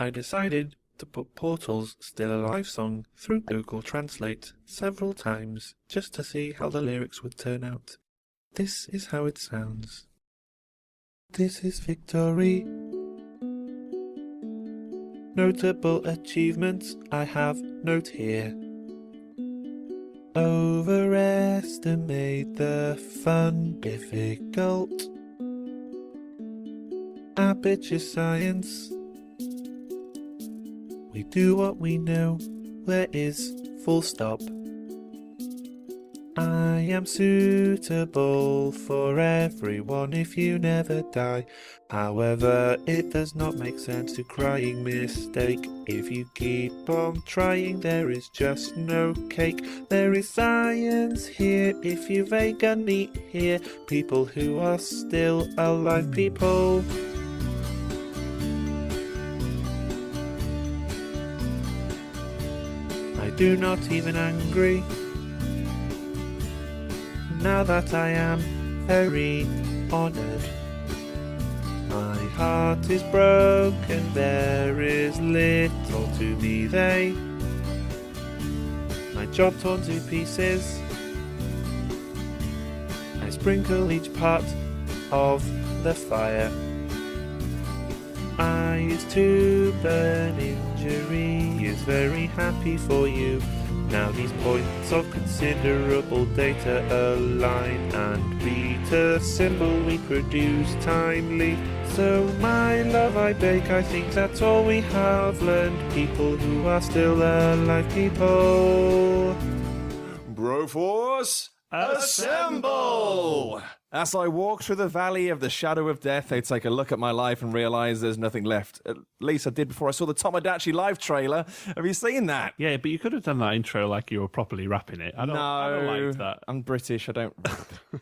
I decided to put Portal's Still Alive song through Google Translate several times just to see how the lyrics would turn out. This is how it sounds. This is victory. Notable achievements I have note here. Overestimate the fun difficult. Aperture science. We do what we know. There is full stop. I am suitable for everyone if you never die. However, it does not make sense to crying mistake. If you keep on trying, there is just no cake. There is science here if you vaguely hear people who are still alive people. I do not even angry. Now that I am very honoured, my heart is broken, there is little to be they. My job torn to pieces, I sprinkle each part of the fire. Eyes to burn, injury is very happy for you. Now these points of considerable data align and beat a symbol we produce timely. So my love, I beg, I think that's all we have learned. People who are still alive, people. Broforce, assemble! As I walk through the valley of the shadow of death, I take a look at my life and realise there's nothing left. At least I did before I saw the Tomodachi live trailer. Have you seen that? Yeah, but you could have done that intro like you were properly rapping it. I don't like that. I'm British, I don't...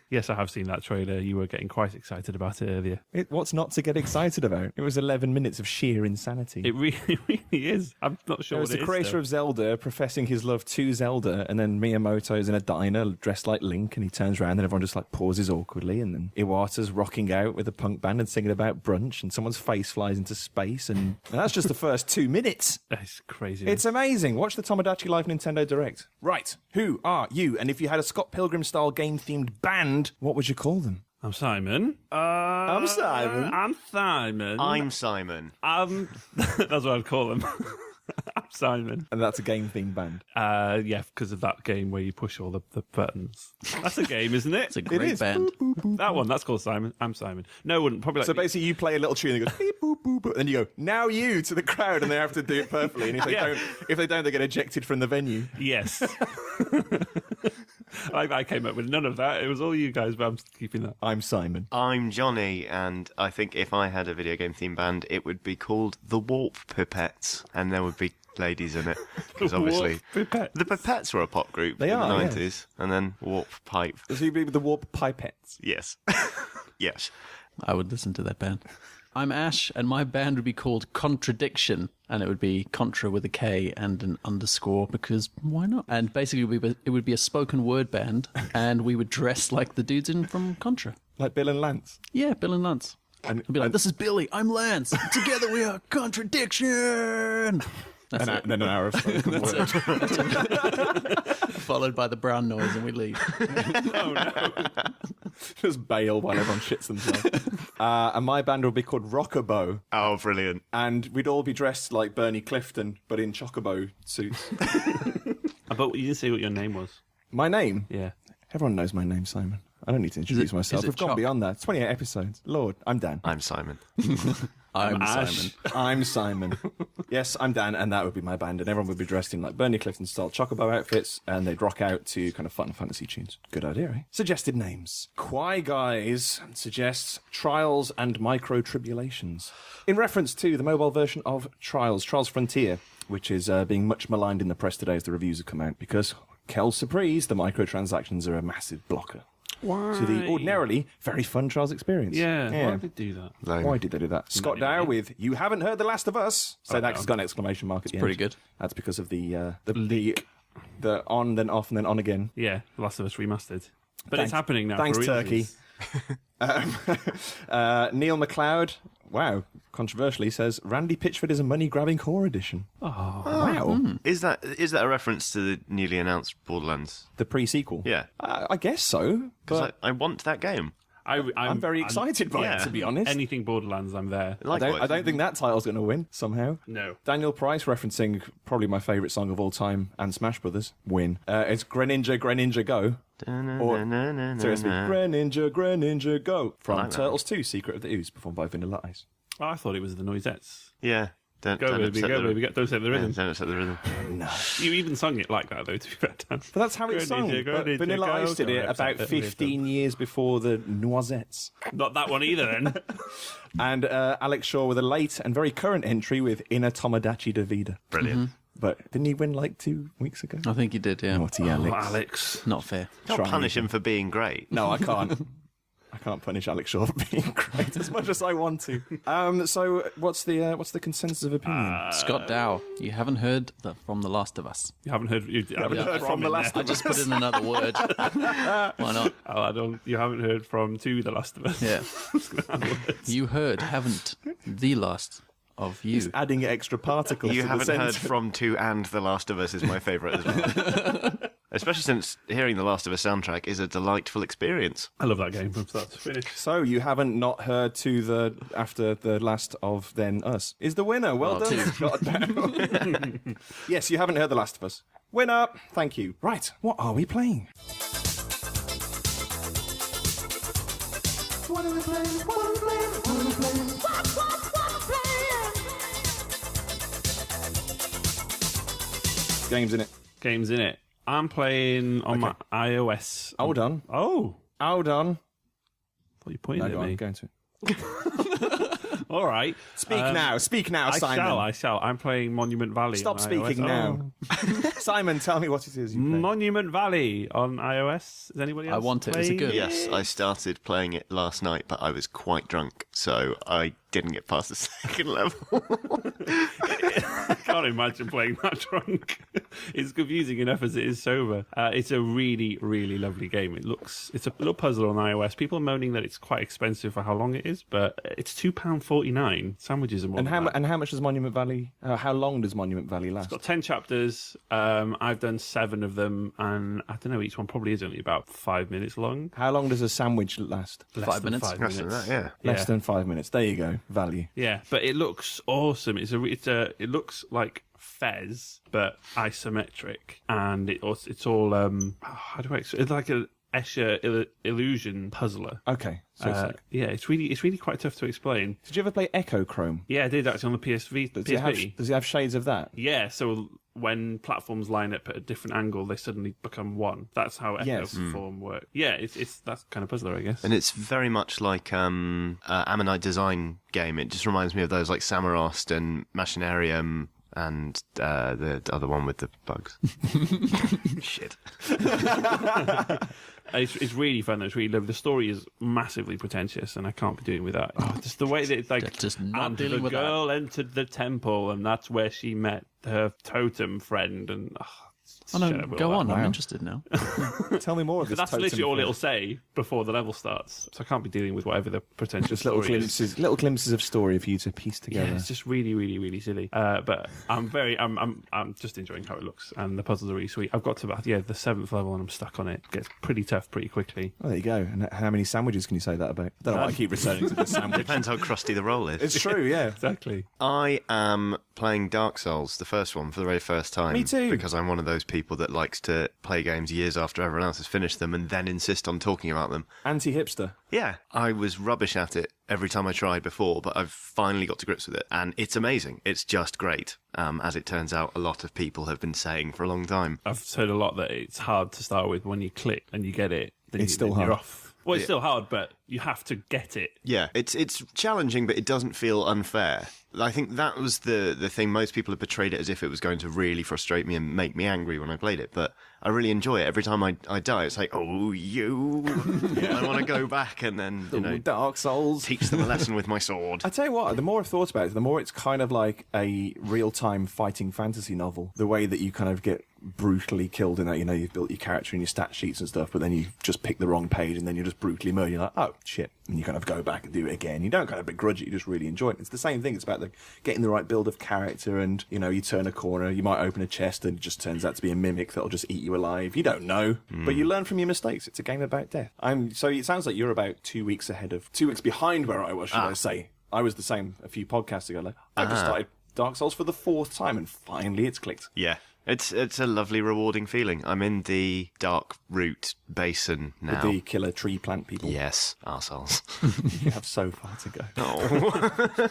Yes, I have seen that trailer. You were getting quite excited about it earlier. What's not to get excited about? It was 11 minutes of sheer insanity. It really is. I'm not sure It was the creator of Zelda professing his love to Zelda, and then Miyamoto's in a diner dressed like Link, and he turns around and everyone just like pauses awkwardly, and then Iwata's rocking out with a punk band and singing about brunch, and someone's face flies into space, and that's just the first 2 minutes. It's crazy. It's amazing. Watch the Tomodachi Live Nintendo Direct. Right, who are you? And if you had a Scott Pilgrim-style game-themed band, what would you call them? I'm Simon. I'm Simon. I'm Simon. I'm Simon. That's what I'd call him. I'm Simon. And that's a game-themed band. Yeah, because of that game where you push all the buttons. That's a game, isn't it? It's a great band. That one, that's called Simon. I'm Simon. No, it wouldn't. Probably like... So basically you play a little tune and it goes beep, boop, boop, boop, and then you go, now you, to the crowd, and they have to do it perfectly. And if they don't, they get ejected from the venue. Yes. I came up with none of that. It was all you guys, but I'm keeping that. I'm Simon. I'm Johnny, and I think if I had a video game theme band, it would be called the Warp Pipettes, and there would be ladies in it. Because obviously, the Pipettes were a pop group in the 90s, yes. And then Warp Pipe. So you'd be with the Warp Pipettes? Yes. Yes. I would listen to that band. I'm Ash, and my band would be called Contradiction, and it would be Contra with a K and an underscore, because why not? And basically, it would be a spoken word band, and we would dress like the dudes from Contra. Like Bill and Lance? Yeah, Bill and Lance. And I'd be like, this is Billy, I'm Lance, together we are Contradiction! That's it. And then an hour of spoken word. That's it. Followed by the brown noise, and we leave. Oh, no. Just bail while everyone shits themselves. And my band would be called Rockabo. Oh, brilliant. And we'd all be dressed like Bernie Clifton, but in chocobo suits. But you didn't say what your name was. My name? Yeah. Everyone knows my name, Simon. I don't need to introduce myself. We've gone beyond that. 28 episodes. Lord, I'm Dan. I'm Simon. I'm Ash. Simon. I'm Simon. Yes, I'm Dan, and that would be my band, and everyone would be dressed in like Bernie Clifton-style chocobo outfits, and they'd rock out to kind of fun fantasy tunes. Good idea, eh? Suggested names. Quai Guys suggests Trials and Micro-Tribulations. In reference to the mobile version of Trials Frontier, which is being much maligned in the press today as the reviews have come out, because, quelle surprise, the microtransactions are a massive blocker. Why? To the ordinarily very fun Trials experience. Yeah. Why did they do that? Why did they do that? Scott Dow with "You Haven't Heard the Last of Us." Say that 'cause it's got an exclamation mark at the end. Pretty good. That's because of the on, then off, and then on again. Yeah, The Last of Us remastered. But Thanks. it's happening now. Thanks, for Turkey. reasons. Neil McLeod, wow, controversially says Randy Pitchford is a money-grabbing core edition. Oh, Wow. Is that a reference to the newly announced Borderlands? The pre-sequel? Yeah. I guess so, Because but I want that game. I'm very excited by it, to be honest. Anything Borderlands, I'm there. Likewise. I don't think that title's going to win, somehow. No. Daniel Price referencing probably my favourite song of all time and Smash Brothers, Win. It's Greninja Go. Or, seriously, Greninja Go. From like that Turtles 2, Secret of the Ooze, performed by Vanilla Ice. Oh, I thought it was the Noisettes. Yeah. Don't Go, baby, upset go, the- baby, go. Don't set the rhythm. Don't upset the rhythm. No. You even sung it like that, though, to be fair, Dan. But that's how it's sung. Greninja, But Greninja, Vanilla go, Ice did go, it upset about the rhythm. 15 years before the Noisettes. Not that one either, then. And Alex Shaw with a late and very current entry with Inner Tomodachi Davida. Brilliant. But didn't he win like 2 weeks ago? I think he did, yeah. Naughty Alex. Oh, Alex. Not fair. Don't Trying punish to- him for being great. No, I can't. I can't punish Alex Shaw for being great as much as I want to. So what's the consensus of opinion? Scott Dow, you haven't heard from The Last of Us. You haven't heard, heard from The Last I just put in another word. Why not? You haven't heard from The Last of Us. Yeah. You heard, haven't, the last of you. Adding extra particles. You to haven't the heard sentence. from To and The Last of Us is my favourite as well. Especially since hearing The Last of Us soundtrack is a delightful experience. I love that game from start to finish. So you haven't not heard to the after the last of Then Us is the winner. Well Oh, done, Scott Dow. Yes, you haven't heard The Last of Us. Winner. Thank you. Right. What are we playing? Games in it. Games in it. I'm playing on my iOS. Hold on. Oh, Hold on. thought you pointed No, at go on. me. Go into it. All right. Speak now. Speak now, Simon. I shall. I'm playing Monument Valley. Stop on speaking iOS. now. Simon, tell me what it is you play. Monument Valley on iOS. Is anybody else? I want it. Is it playing good? Yes, I started playing it last night, but I was quite drunk, so I didn't get past the second level. I can't imagine playing that drunk. It's confusing enough as it is sober. It's a really, really lovely game. It's a little puzzle on iOS. People are moaning that it's quite expensive for how long it is, but it's £2.49. Sandwiches are more. And than that. how much does Monument Valley? How long does Monument Valley last? It's got 10 chapters. I've done 7 of them, and I don't know, each one probably is only about 5 minutes long. How long does a sandwich last? Less 5 than minutes? 5 Less minutes. than that, Less than 5 minutes. There you go. Value. Yeah, but it looks awesome. It looks like Fez, but isometric, and it's all how do I explain? It's like a Escher illusion puzzler. Okay. So it's like, Yeah, it's really quite tough to explain. did you ever play Echo Chrome? Yeah, I did actually on the PSV. Does it have shades of that? Yeah, so when platforms line up at a different angle, they suddenly become one. That's how Echo Yes. form works. Yeah, it's that kind of puzzler, I guess. And it's very much like Ammonite design game. It just reminds me of those like Samarost and Machinarium and the other one with the bugs. Shit. It's really fun. It's really lovely. The story is massively pretentious, and I can't be doing with that. Oh, just the way that it's like, Just not and dealing the with that. girl entered the temple, and that's where she met her totem friend. And Oh, no, shut up with go all on. that. I'm Wow. interested now. Tell me more of But this. that's totem literally all thing. it'll say before the level starts. So I can't be dealing with whatever the pretentious Just little story is. glimpses of story for you to piece Yeah, together. it's just really, really, really silly. But I'm just enjoying how it looks, and the puzzles are really sweet. I've got to about the 7th level, and I'm stuck on it. It gets pretty tough pretty quickly. Oh, there you go. And how many sandwiches can you say that about? Don't know why I keep returning to the sandwich. Depends how crusty the roll is. It's true, yeah. Exactly. I am playing Dark Souls, the first one, for the very first time. Me too. Because I'm one of those people that likes to play games years after everyone else has finished them and then insist on talking about them. Anti-hipster. Yeah, I was rubbish at it every time I tried before, but I've finally got to grips with it, and it's amazing. It's just great. As it turns out, a lot of people have been saying for a long time. I've heard a lot that it's hard to start with. When you click and you get it, then It's still then you're hard. off. Well, it's still hard, but you have to get it. Yeah, it's challenging, but it doesn't feel unfair. I think that was the thing. Most people have portrayed it as if it was going to really frustrate me and make me angry when I played it, but I really enjoy it. Every time I die, it's like, oh, you. I want to go back and then, Dark Souls. teach them a lesson with my sword. I tell you what, the more I've thought about it, the more it's kind of like a real-time fighting fantasy novel. The way that you kind of get brutally killed in that, you've built your character and your stat sheets and stuff, but then you just pick the wrong page and then you're just brutally murdered. You're like, oh, shit. And you kind of go back and do it again. You don't kind of begrudge it, you just really enjoy it. It's the same thing. It's about getting the right build of character, and, you turn a corner, you might open a chest and it just turns out to be a mimic that'll just eat you alive. You don't know, but you learn from your mistakes. It's a game about death. So it sounds like you're about 2 weeks behind where I was, should I say. I was the same a few podcasts ago. Like, I just started Dark Souls for the 4th time, and finally it's clicked. Yeah. It's a lovely, rewarding feeling. I'm in the Dark Root Basin now. With the killer tree plant people. Yes, arseholes. You have so far to go. Oh.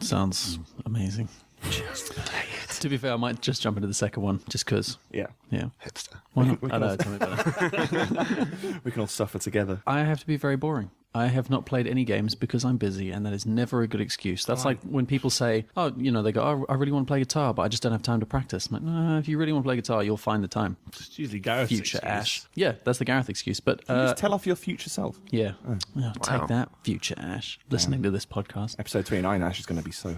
Sounds amazing. Just play it. To be fair, I might just jump into the second one, just because. Yeah. Hipster. Why not? I know, tell me about it. We can all suffer together. I have to be very boring. I have not played any games because I'm busy, and that is never a good excuse. That's like when people say, they go, oh, I really want to play guitar, but I just don't have time to practice. I'm like, no, if you really want to play guitar, you'll find the time. It's usually Gareth's Future excuse. Ash. Yeah, that's the Gareth excuse. But Just tell off your future self. yeah. Oh, take that, future Ash, listening to this podcast. Episode 29, Ash is going to be so...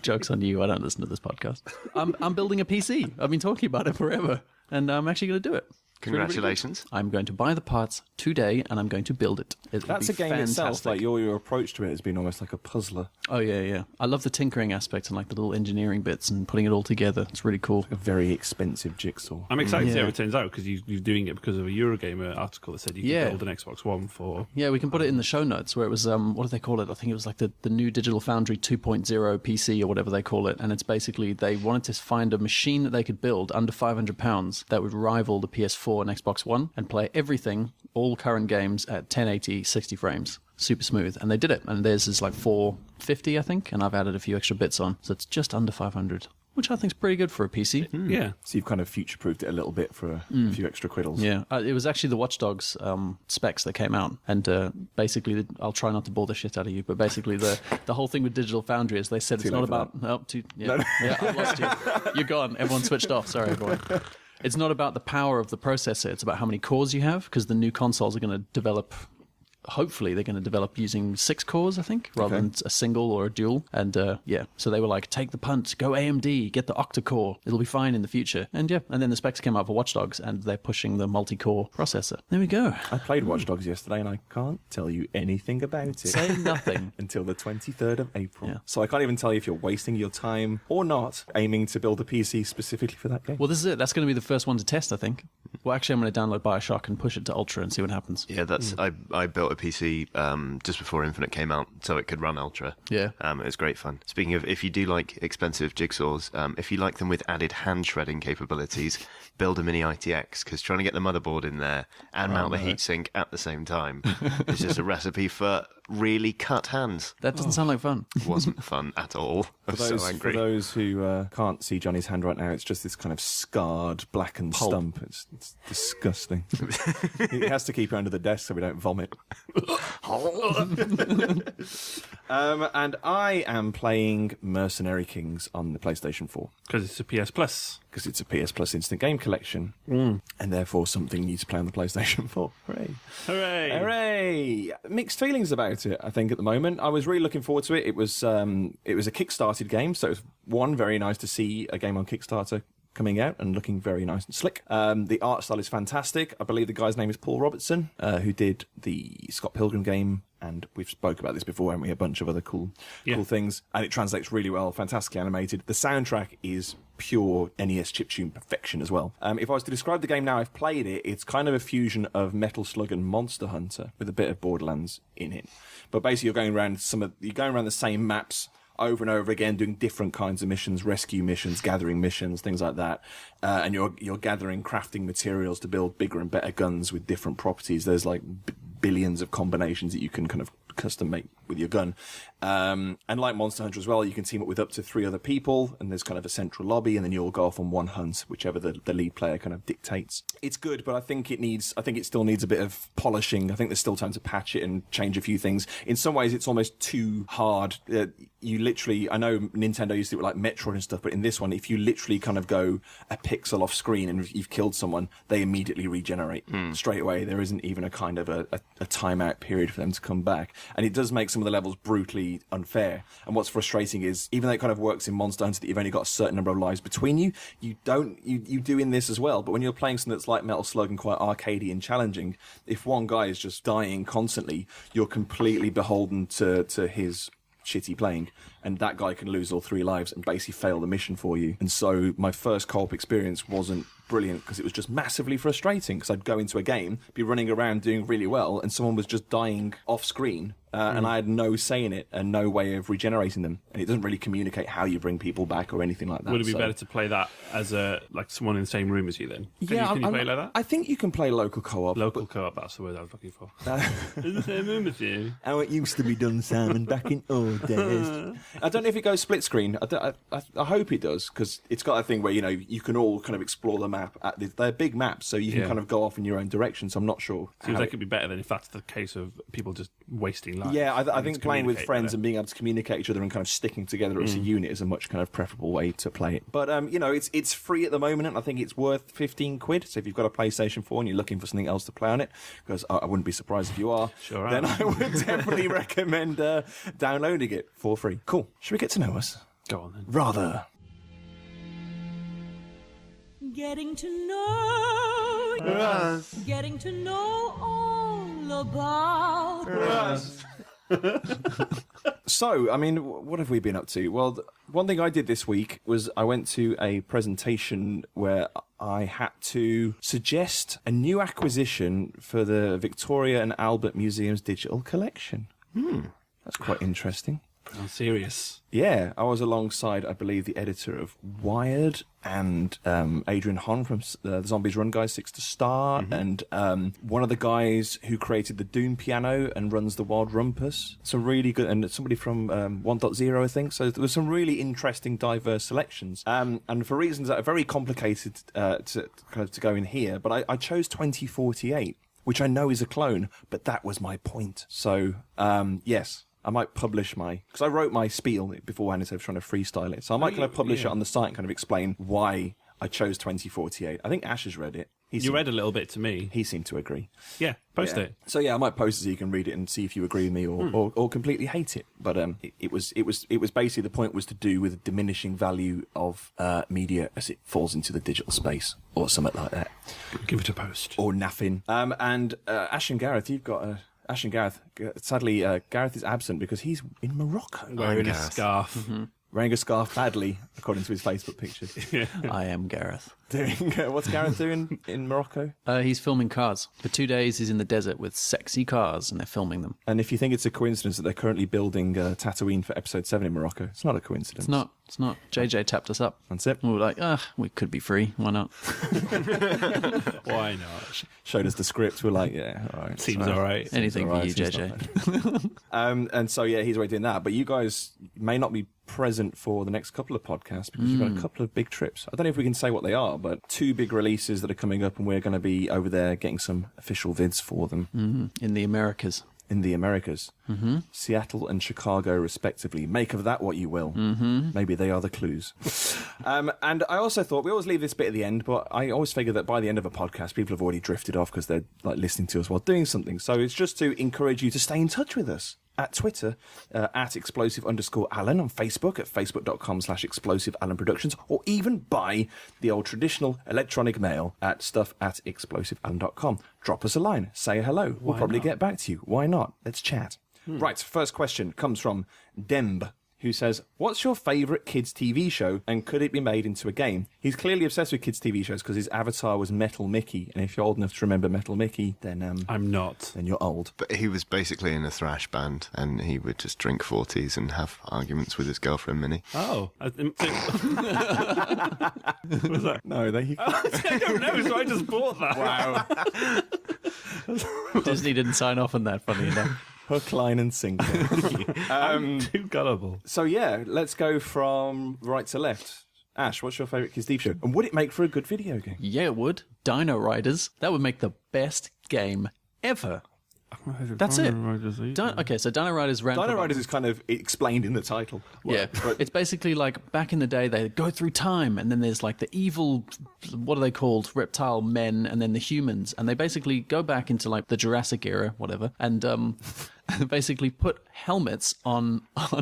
Joke's on you, I don't listen to this podcast. I'm building a PC. I've been talking about it forever, and I'm actually going to do it. Congratulations. I'm going to buy the parts today, and I'm going to build it. That's a game itself. Like your approach to it has been almost like a puzzler. Oh, yeah. I love the tinkering aspect and like the little engineering bits and putting it all together. It's really cool. A very expensive jigsaw. I'm excited to see how it turns out, because you're doing it because of a Eurogamer article that said you could build an Xbox One for... Yeah, we can put it in the show notes where it was, what do they call it? I think it was like the new Digital Foundry 2.0 PC or whatever they call it. And it's basically they wanted to find a machine that they could build under £500 that would rival the PS4 and Xbox One and play everything, all current games at 1080, 60 frames. Super smooth. And they did it. And theirs is like 450, I think. And I've added a few extra bits on. So it's just under 500, which I think is pretty good for a PC. Yeah. So you've kind of future-proofed it a little bit for a few extra quiddles. Yeah. It was actually the Watch Dogs specs that came out. And basically, I'll try not to bore the shit out of you, but basically the whole thing with Digital Foundry is they said it's not about... Yeah, I've lost you. You're gone. Everyone switched off. Sorry, everyone. It's not about the power of the processor. It's about how many cores you have, because the new consoles are going to develop... Hopefully, they're going to develop using 6 cores, I think, rather than a single or a dual. And so they were like, take the punt, go AMD, get the octa-core. It'll be fine in the future. And and then the specs came out for Watch Dogs, and they're pushing the multi-core processor. There we go. I played Watch Dogs yesterday, and I can't tell you anything about it. Say nothing. Until the 23rd of April. Yeah. So I can't even tell you if you're wasting your time or not aiming to build a PC specifically for that game. Well, this is it. That's going to be the first one to test, I think. Well, actually, I'm going to download BioShock and push it to Ultra and see what happens. Yeah, that's I built a PC just before Infinite came out, so it could run Ultra. Yeah. It was great fun. Speaking of, if you do like expensive jigsaws, if you like them with added hand shredding capabilities, build a mini ITX, because trying to get the motherboard in there and mount the heatsink at the same time is just a recipe for really cut hands. That doesn't sound like fun. It wasn't fun at all. I was so angry. For those who can't see Johnny's hand right now, it's just this kind of scarred, blackened stump. It's disgusting. He has to keep it under the desk so we don't vomit. And I am playing Mercenary Kings on the PlayStation 4. Because it's a PS Plus. Because it's a PS Plus instant game collection. And therefore something you need to play on the PlayStation 4. Hooray. Hooray! Hooray! Mixed feelings about it, I think, at the moment. I was really looking forward to it. It was a Kickstarted game, so it was very nice to see a game on Kickstarter coming out and looking very nice and slick. The art style is fantastic. I believe the guy's name is Paul Robertson, who did the Scott Pilgrim game, and we've spoke about this before, haven't we? A bunch of other cool things, and it translates really well, fantastically animated. The soundtrack is pure NES chiptune perfection as well. If I was to describe the game now, I've played it, it's kind of a fusion of Metal Slug and Monster Hunter with a bit of Borderlands in it. But basically you're going around the same maps over and over again, doing different kinds of missions, rescue missions, gathering missions, things like that. And you're gathering crafting materials to build bigger and better guns with different properties. There's like billions of combinations that you can kind of custom make with your gun. And like Monster Hunter as well, you can team up with up to 3 other people, and there's kind of a central lobby, and then you all go off on one hunt, whichever the lead player kind of dictates. It's good, but I think it still needs a bit of polishing. I think there's still time to patch it and change a few things. In some ways, it's almost too hard. You literally, I know Nintendo used to do it like Metroid and stuff, but in this one, if you literally kind of go a pixel off screen and you've killed someone, they immediately regenerate straight away. There isn't even a kind of a timeout period for them to come back. And it does make some of the levels brutally really unfair. And what's frustrating is, even though it kind of works in Monster Hunter that you've only got a certain number of lives between you, you do in this as well. But when you're playing something that's like Metal Slug and quite arcadey and challenging, if one guy is just dying constantly, you're completely beholden to his shitty playing, and that guy can lose all 3 lives and basically fail the mission for you. And so my first co-op experience wasn't brilliant because it was just massively frustrating, because I'd go into a game, be running around doing really well, and someone was just dying off screen, and I had no say in it and no way of regenerating them. And it doesn't really communicate how you bring people back or anything like that. Would it be better to play that as someone in the same room as you then? Can you play like that? I think you can play local co-op. Local co-op, that's the word I was looking for. In the same room as you. How it used to be done, Simon, back in old days. I don't know if it goes split screen. I hope it does, because it's got a thing where, you can all kind of explore the map. They're big maps, so you can kind of go off in your own direction, so I'm not sure. Seems like it'd be better than if that's the case of people just wasting life. Yeah, I think playing with friends and being able to communicate each other and kind of sticking together as a unit is a much kind of preferable way to play it. But, it's free at the moment, and I think it's worth 15 quid. So if you've got a PlayStation 4 and you're looking for something else to play on it, because I wouldn't be surprised if you are, then I would definitely recommend downloading it for free. Cool. Should we get to know us? Go on then. Rather. Getting to know Us. Getting to know all about us. So, I mean, what have we been up to? Well, one thing I did this week was I went to a presentation where I had to suggest a new acquisition for the Victoria and Albert Museum's digital collection. That's quite interesting. I'm serious. Yeah, I was alongside, I believe, the editor of Wired and Adrian Hon from the Zombies Run guys, 6 to Start, and one of the guys who created the Doom piano and runs the Wild Rumpus. Some really good, and somebody from 1.0, I think. So there was some really interesting, diverse selections. And for reasons that are very complicated to go in here, but I chose 2048, which I know is a clone, but that was my point. So, yes. I might publish because I wrote my spiel beforehand instead of trying to freestyle it. So I might kind of publish it on the site and kind of explain why I chose 2048. I think Ash has read it. You read a little bit to me. He seemed to agree. Yeah, post it. So yeah, I might post it so you can read it and see if you agree with me or completely hate it. But it was basically, the point was to do with the diminishing value of media as it falls into the digital space or something like that. Give it a post. Or naffing. And Ash and Gareth, you've got a... Ash and Gareth, sadly, Gareth is absent because he's in Morocco. Wearing a scarf. Wearing a scarf badly, according to his Facebook pictures. I am Gareth. What's Gareth doing in Morocco? He's filming cars. For 2 days, he's in the desert with sexy cars, and they're filming them. And if you think it's a coincidence that they're currently building Tatooine for Episode 7 in Morocco, it's not a coincidence. It's not. JJ tapped us up. That's it. We were like, we could be free. Why not? Why not? Showed us the script. We're like, yeah, all right. Seems all right. Anything for you, JJ. And so, yeah, he's already doing that. But you guys may not be present for the next couple of podcasts because you've got a couple of big trips. I don't know if we can say what they are, but 2 big releases that are coming up, and we're going to be over there getting some official vids for them. In the Americas. In the Americas. Seattle and Chicago, respectively. Make of that what you will. Maybe they are the clues. And I also thought, we always leave this bit at the end, but I always figure that by the end of a podcast, people have already drifted off because they're like listening to us while doing something. So it's just to encourage you to stay in touch with us. At Twitter, at explosive_Alan, on Facebook at facebook.com/explosivealan productions, or even by the old traditional electronic mail at stuff@explosivealan.com. Drop us a line, say hello. We'll probably get back to you. Why not? Let's chat. Right, first question comes from Demb, who says, what's your favourite kids' TV show and could it be made into a game? He's clearly obsessed with kids' TV shows because his avatar was Metal Mickey, and if you're old enough to remember Metal Mickey, then I'm not. Then you're old. But he was basically in a thrash band, and he would just drink 40s and have arguments with his girlfriend Minnie. Oh. What was that? No, they... I don't know, so I just bought that. Wow. Disney didn't sign off on that, funny enough. Hook, line and sinker. I'm too gullible. So yeah, let's go from right to left. Ash, what's your favourite kids' TV show? And would it make for a good video game? Yeah, it would. Dino Riders. That would make the best game ever. That's it. Dino Riders either. Okay, so Dino Riders ran. Dino for- Riders is kind of explained in the title. Yeah, it's basically like back in the day they go through time, and then there's like the evil, what are they called, reptile men, and then the humans, and they basically go back into like the Jurassic era, whatever, and basically put helmets on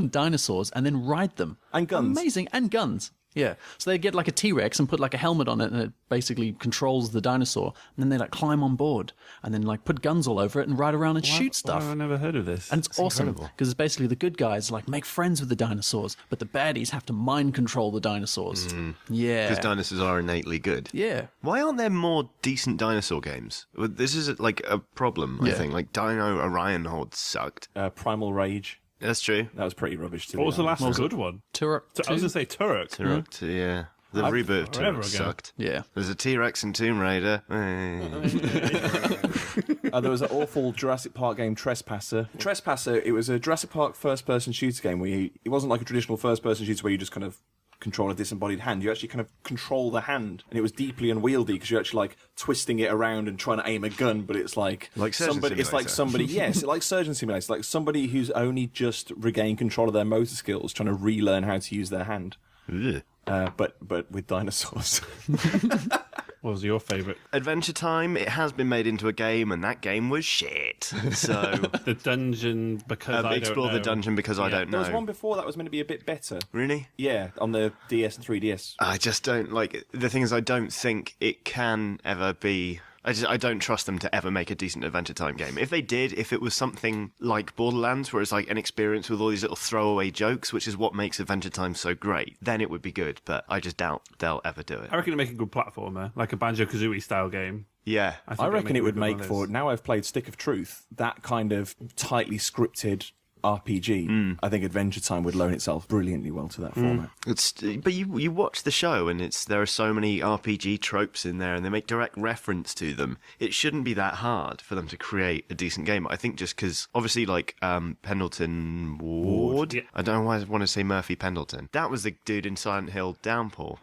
dinosaurs and then ride them. And guns. Amazing, and guns. Yeah, so they get like a T-Rex and put like a helmet on it, and it basically controls the dinosaur. And then they like climb on board, and then like put guns all over it and ride around and shoot stuff. I've never heard of this. And it's awesome because it's basically the good guys like make friends with the dinosaurs, but the baddies have to mind control the dinosaurs. Yeah, Because dinosaurs are innately good. yeah. Why aren't there more decent dinosaur games? Well, this is like a problem, I Yeah. think. Like Dino Orion Horde sucked. Primal Rage. That's true. That was pretty rubbish too. What was the last good one? Turok. I was going to say Turok. Turok, yeah. The reboot of forever Turok ago. sucked. Yeah. There's a T-Rex in Tomb Raider. There was an awful Jurassic Park game, Trespasser. Trespasser, it was a Jurassic Park first-person shooter game where it wasn't like a traditional first-person shooter where you just kind of control a disembodied hand. You actually kind of control the hand, and it was deeply unwieldy because you're actually like twisting it around and trying to aim a gun, but it's like Surgeon somebody. It's like Simulator. somebody, yes, like Surgeon Simulator. It's like somebody who's only just regained control of their motor skills, trying to relearn how to use their hand. Ugh. But with dinosaurs. What was your favourite? Adventure Time, it has been made into a game, and that game was shit. So, The dungeon, because I don't explore know. the dungeon because I don't There was know. one before that was meant to be a bit better. Really? Yeah, on the DS and 3DS. I just don't like. The thing is, I don't think it can ever be. I don't trust them to ever make a decent Adventure Time game. If they did, if it was something like Borderlands, where it's like an experience with all these little throwaway jokes, which is what makes Adventure Time so great, then it would be good. But I just doubt they'll ever do it. I reckon it'd make a good platformer, like a Banjo-Kazooie style game. Yeah. think I it'd reckon it would a good make one of for, those. now I've played Stick of Truth, that kind of tightly scripted RPG. I think Adventure Time would loan itself brilliantly well to that format. But you watch the show and there are so many RPG tropes in there and they make direct reference to them. It shouldn't be that hard for them to create a decent game. I think just because obviously like Pendleton Ward. Yeah. I don't know why I want to say Murphy Pendleton. That was the dude in Silent Hill Downpour.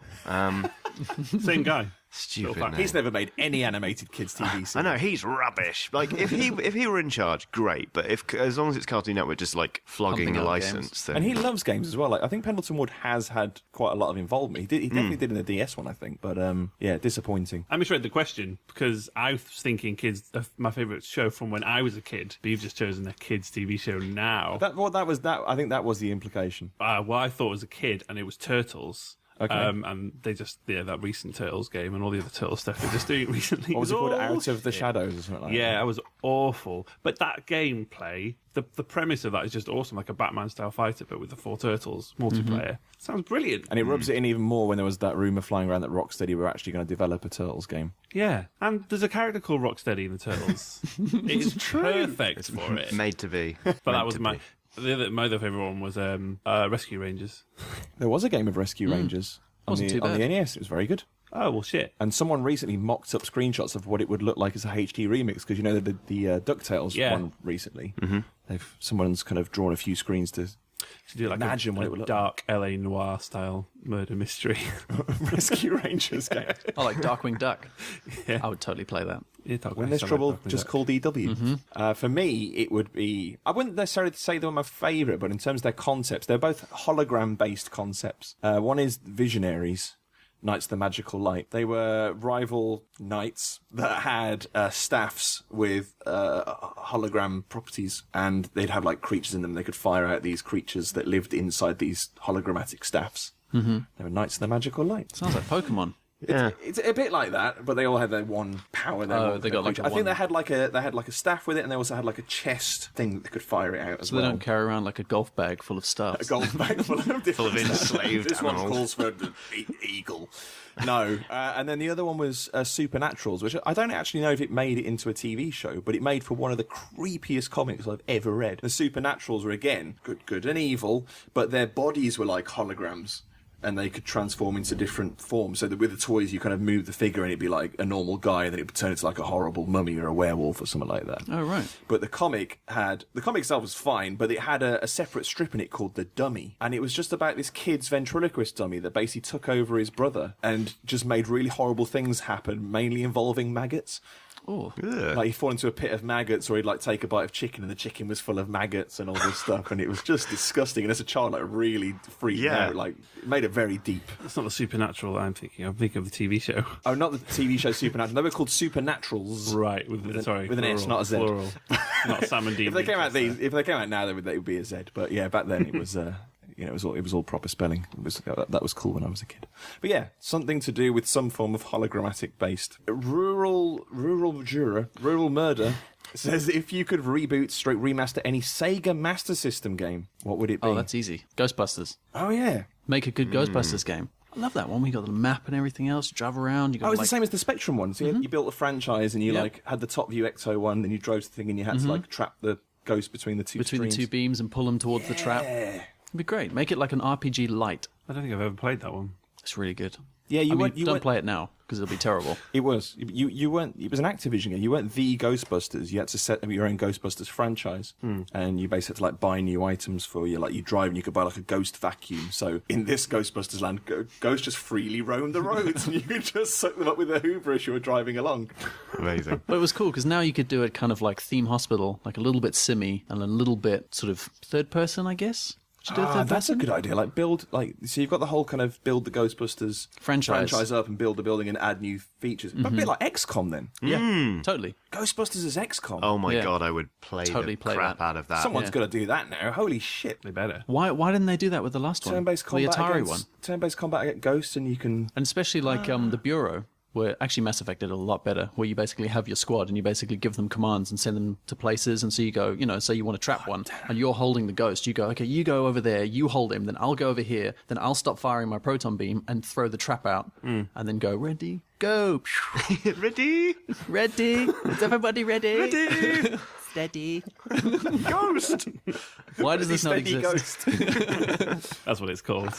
Same guy. Stupid. Little name. He's never made any animated kids TV series. I know he's rubbish. Like if he were in charge, great. But if as long as it's Cartoon Network just like flogging Pumping the out license, games. then And he loves games as well. Like I think Pendleton Wood has had quite a lot of involvement. He definitely did in the DS one, I think. But yeah, disappointing. I misread the question because I was thinking kids. My favourite show from when I was a kid, but you've just chosen a kids' TV show now. I think that was the implication. What I thought was a kid, and it was Turtles. Okay. And they just that recent Turtles game and all the other Turtles stuff they're just doing recently. What was it called? all Out of the shit. Shadows or something like that? Yeah, it was awful. But that gameplay, the premise of that is just awesome, like a Batman-style fighter, but with the four Turtles multiplayer. Sounds brilliant. And it rubs it in even more when there was that rumour flying around that Rocksteady were actually going to develop a Turtles game. Yeah, and there's a character called Rocksteady in the Turtles. It's perfect for it. made to be. But that was my other favourite one was Rescue Rangers. There was a game of Rescue Rangers on Wasn't too on the bad. NES. It was very good. Oh well, shit. And someone recently mocked up screenshots of what it would look like as a HD remix because you know they did the DuckTales Yeah. one recently. Mm-hmm. Someone's kind of drawn a few screens to To do like Imagine a, what a it would look dark LA noir style murder mystery. Rescue Rangers game. I like Darkwing Duck. Yeah. I would totally play that. When there's trouble, just call DW. For me, it would be... I wouldn't necessarily say they were my favourite, but in terms of their concepts, they're both hologram-based concepts. One is Visionaries, Knights of the Magical Light. They were rival knights that had staffs with hologram properties, and they'd have like creatures in them. They could fire out these creatures that lived inside these hologrammatic staffs. Mm-hmm. They were Knights of the Magical Light. Sounds like Pokemon. Yeah. It's a bit like that, but they all had their one power. Oh, they got like a I think one- they had like a staff with it, and they also had like a chest thing that they could fire it out as So well. they don't carry around like a golf bag full of stuff. A gold bag full of different Full of enslaved This one animals. calls for the eagle. No, and then the other one was Supernaturals, which I don't actually know if it made it into a TV show, but it made for one of the creepiest comics I've ever read. The Supernaturals were again good and evil, but their bodies were like holograms. And they could transform into different forms. So that with the toys, you kind of move the figure and it'd be like a normal guy, and then it would turn into like a horrible mummy or a werewolf or something like that. Oh, right. But the comic itself was fine, but it had a separate strip in it called The Dummy. And it was just about this kid's ventriloquist dummy that basically took over his brother and just made really horrible things happen, mainly involving maggots. Oh, Like he'd fall into a pit of maggots, or he'd like take a bite of chicken and the chicken was full of maggots and all this stuff, and it was just disgusting. And as a child, like really freaked out. Like it made it very deep. That's not the supernatural that I'm thinking. I'm thinking of the TV show. Oh, not the TV show Supernatural. They were called Supernaturals. Right, with an S, not a Z. Plural. Not Sam and Dean. If they came out if they came out now, they would be a Z. But yeah, back then it was. It was all proper spelling. That was cool when I was a kid. But yeah, something to do with some form of hologrammatic based rural murder. Says if you could reboot/remaster any Sega Master System game, what would it be? oh, that's easy. Ghostbusters. Oh yeah. Make a good Ghostbusters game. I love that one. We got the map and everything else. You drive around. You got It's the same as the Spectrum one. So you built a franchise and you like had the top view Ecto one, then you drove the thing and you had to like trap the ghost between the two the two beams and pull them towards the trap. It'd be great. Make it like an RPG light. I don't think I've ever played that one. It's really good. Yeah, don't play it now because it'll be terrible. It was. You weren't. It was an Activision game. You weren't the Ghostbusters. You had to set up your own Ghostbusters franchise, and you basically had to like buy new items for you. Like you drive and you could buy like a ghost vacuum. So in this Ghostbusters land, ghosts just freely roam the roads, and you could just suck them up with a Hoover as you were driving along. Amazing. But it was cool because now you could do it kind of like Theme Hospital, like a little bit simmy and a little bit sort of third person, I guess. Should do a third That's a person? good idea. Like so you've got the whole kind of build the Ghostbusters Franchise. up and build the building and add new features. But a bit like XCOM then. Yeah, totally. Ghostbusters is XCOM. Oh my Yeah. god, I would Totally play crap that. out of that. Someone's got to do that now. Holy shit. They better. Why didn't they do that with the last one? Turn-based combat the Atari against, one. Turn-based combat against ghosts, and you can. And especially like the Bureau, where actually Mass Effect did it a lot better, where you basically have your squad and you basically give them commands and send them to places. And so you go, say you want to trap one and you're holding the ghost. You go, okay, you go over there, you hold him, then I'll go over here, then I'll stop firing my proton beam and throw the trap out and then go, ready, go. Ready? Ready? Is everybody ready? Ready? Steady. Ghost! Why does this not Steady exist? Ghost. That's what it's called.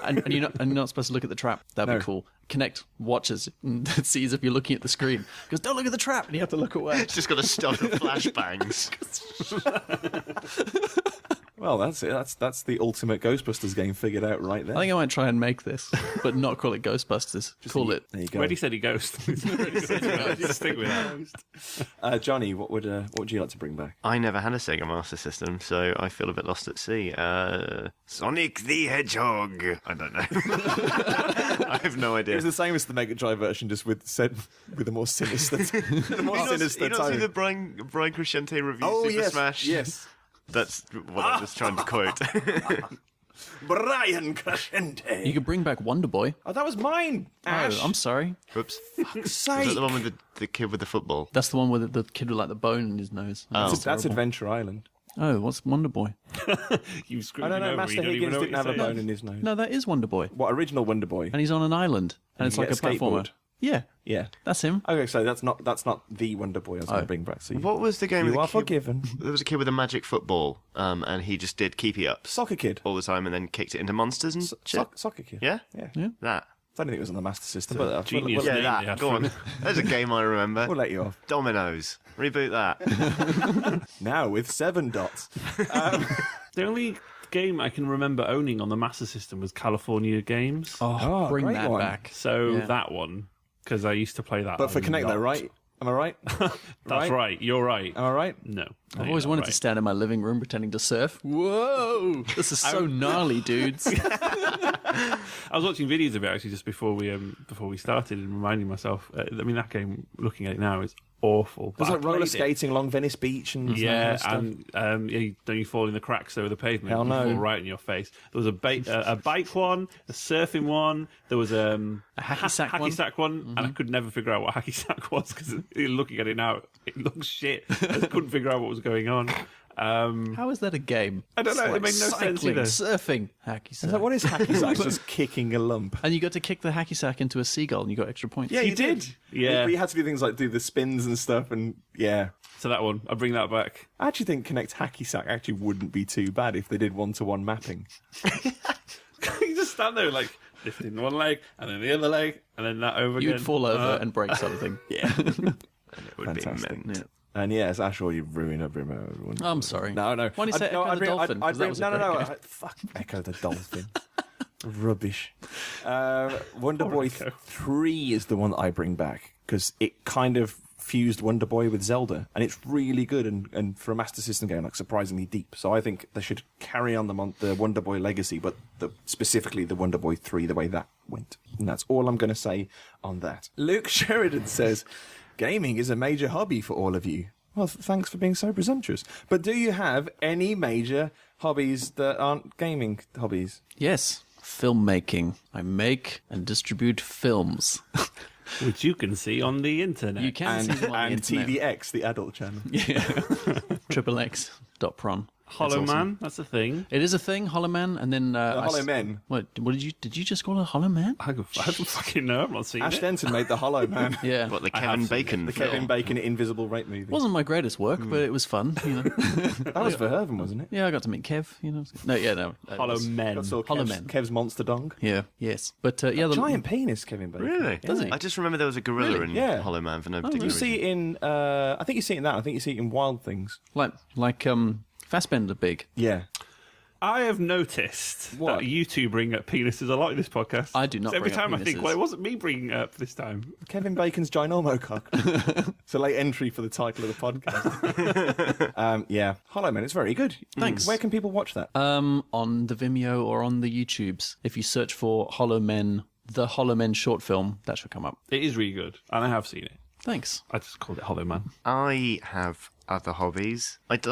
And you're not supposed to look at the trap. That'd be cool. Connect watches and sees if you're looking at the screen. Goes, don't look at the trap, and you have to look away. It's just got a stuff of flashbangs. Well, that's it. That's the ultimate Ghostbusters game figured out right there. I think I might try and make this, but not call it Ghostbusters. Call it. There you go. Already said he ghost. Stick with that. Johnny, what would you like to bring back? I never had a Sega Master System, so I feel a bit lost at sea. Sonic the Hedgehog. I don't know. I have no It idea. was the same as the Mega Drive version, just with a more sinister, You not see the Brian Crescente reviews Super Smash? Yes. That's what I was trying to quote. Brian Crescente. You could bring back Wonder Boy. Oh, that was mine. Ash. Oh, I'm sorry. Oops. Fuck's Is sake. that the one with the kid with the football? That's the one with the kid with like the bone in his nose. That's terrible. Adventure Island. Oh, what's Wonder Boy? You screwed I don't him know. over. Master You don't even Higgins know didn't what have a you're saying. bone in his nose. No, that is Wonder Boy. What, original Wonder Boy? And he's on an island. And it's you like a get a platformer. skateboard? Yeah, Yeah. that's him. Okay, so that's not the Wonder Boy I was going to bring back. So What was the game? with you the are kid- forgiven. There was a kid with a magic football, and he just did keepy ups Soccer Kid. all the time, and then kicked it into monsters and shit. Soccer Kid. Yeah, Yeah. that. I don't think it was on the Master System, but genius. Yeah, name they that. had Go for on. it. There's a game I remember. we'll let you off. Dominoes. Reboot that. Now with 7 dots. The only game I can remember owning on the Master System was California Games. Oh, Bring great that one. back. So Yeah. that one, because I used to play that. But for a Connect though, lot. right? Am I right? That's right. You're right. Am I right? No. I've always wanted to stand in my living room pretending to surf. Whoa! This is so gnarly, dudes. I was watching videos of it actually just before we started and reminding myself. I mean, that game, looking at it now, is awful. There's but I like roller played it. skating along Venice Beach and Yeah, stuff. and don't you fall in the cracks over the pavement? Hell You no. fall right in your face. There was a bike one, a surfing one. There was a hacky sack one. and I could never figure out what hacky sack was because looking at it now, it looks shit. I just couldn't figure out what was going on. How is that a game? I don't know. It's It made no sense cycling, either. surfing, hacky sack. It's like, what is hacky sack? Just kicking a lump. And you got to kick the hacky sack into a seagull, and you got extra points. Yeah, You did. Yeah. But you had to do things like do the spins and stuff, and yeah. So that one, I bring that back. I actually think Connect Hacky Sack actually wouldn't be too bad if they did one-to-one mapping. You just stand there like lifting one leg and then the other leg and then that over again. You'd fall over and break something. Yeah. It would Fantastic. be mint. And yes, Ash already ruined everyone. I'm sorry. No. Why do you say Echo the Dolphin? 'Cause that was a great game. Fuck Echo the Dolphin. Rubbish. Wonder Boy 3 is the one that I bring back because it kind of fused Wonder Boy with Zelda, and it's really good and for a Master System game, like surprisingly deep. So I think they should carry on the Wonder Boy legacy, but specifically the Wonder Boy 3, the way that went. And that's all I'm going to say on that. Luke Sheridan says, gaming is a major hobby for all of you. Well, thanks for being so presumptuous. But do you have any major hobbies that aren't gaming hobbies? Yes, filmmaking. I make and distribute films. Which you can see on the internet. You can see them on the internet. TVX, the adult channel. XXX.pron. Hollow Man, that's a thing. It is a thing, Hollow Man, and then Hollow Men. What did you just call it, Hollow Man? I don't fucking know. I've not seen Ash it. Denton made the Hollow Man. Yeah, What, the Kevin Bacon The film? Kevin Bacon Invisible Rape movie. it wasn't my greatest work, but it was fun. You know. That was for Herven, wasn't it? Yeah, I got to meet Kev. You know. No, yeah, no. it Hollow was- Men. I saw Hollow Kev's, Men. Kev's monster dong. Yeah, yes, but yeah, the Giant penis, Kevin Bacon. Really? Does he? I just remember there was a gorilla Really? in Yeah. Hollow Man for no You particular see reason. it in, I think you see it in that. I think you see it in Wild Things. like Fassbender big. Yeah. I have noticed What? that you two bring up penises a lot in this podcast. I do not So every bring up time I think, penises. well, it wasn't me bringing it up this time. Kevin Bacon's ginormo cock. It's a late entry for the title of the podcast. Yeah. Hollow Man, it's very good. Thanks. Where can people watch that? On the Vimeo or on the YouTubes. If you search for Hollow Men, the Hollow Men short film, that should come up. It is really good, and I have seen it. Thanks. I just called it Hollow Man. I have other hobbies. I like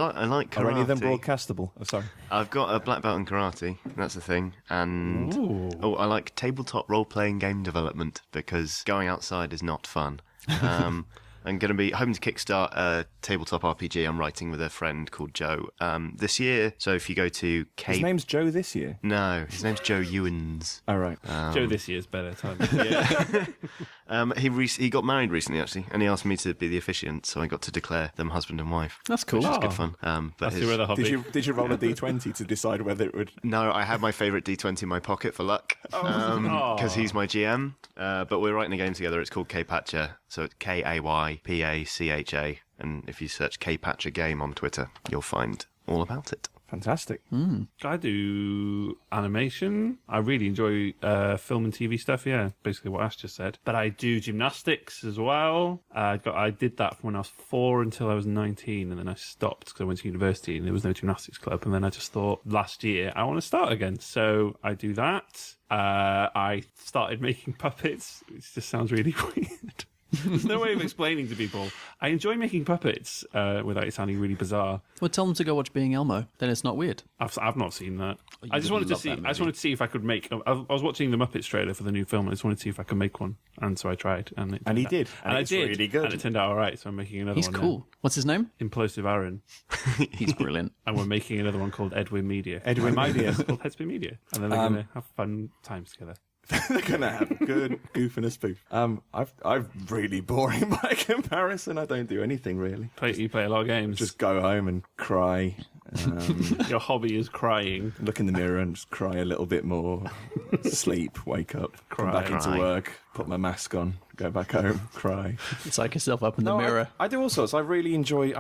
karate. Are any of them broadcastable? Oh, sorry. I've got a black belt in karate. That's the thing. And I like tabletop role-playing game development because going outside is not fun. I'm going to be hoping to kickstart a tabletop RPG I'm writing with a friend called Joe this year. So if you go to His name's Joe this year. No, his name's Joe Ewens. All right. Joe this year's better time. He got married recently, actually, and he asked me to be the officiant, so I got to declare them husband and wife. That's cool. Which is Oh. good fun. But That's his- your other hobby. Did you roll a d20 to decide whether it would? No, I had my favourite D20 in my pocket for luck because he's my GM. But we're writing a game together. It's called K-Patcher. So it's Kaypacha. And if you search K-Patcher Game on Twitter, you'll find all about it. Fantastic. I do animation. I really enjoy film and TV stuff. Yeah, basically what Ash just said. But I do gymnastics as well. I did that from when I was 4 until I was 19, and then I stopped because I went to university and there was no gymnastics club. And then I just thought last year I want to start again, so I do that. I started making puppets, which just sounds really weird. There's no way of explaining to people. I enjoy making puppets without it sounding really bizarre. Well, tell them to go watch Being Elmo. Then it's not weird. I've not seen that. You I just would wanted to love see. that I just movie. wanted to see if I could make. I was watching the Muppets trailer for the new film. I just wanted to see if I could make one, and so I tried. And he turned out- did, and I it's did. really good. And it turned out all right. So I'm making another He's one. cool. What's his name? Now. Implosive Aaron, He's brilliant. and we're making another one called Edwin Media. Edwin Media. It's called Headspin Media, and then they're going to have fun times together. They're gonna have a good goof and a spoof. I've really boring by comparison. I don't do anything really. You play a lot of games. Just go home and cry. Your hobby is crying. Look in the mirror and just cry a little bit more. Sleep, wake up, come back into Cry. work, put my mask on, go back home, cry. Psych yourself up in the mirror. I do all sorts. I really enjoy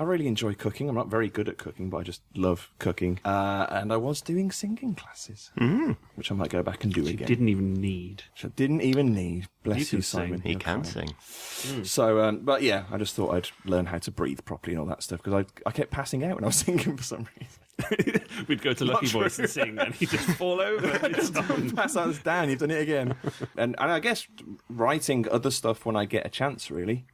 cooking. I'm not very good at cooking, but I just love cooking. And I was doing singing classes, which I might go back and do again. Didn't even need. Which I didn't even need. Bless You you, can Simon. sing. He You're can kind. sing. So, but yeah, I just thought I'd learn how to breathe properly and all that stuff because I kept passing out when I was singing for some reason. We'd go to Lucky Not Voice true. and sing, and he'd just fall over. And he'd stop. Pass out, Dan, you've done it again. And I guess writing other stuff when I get a chance, really.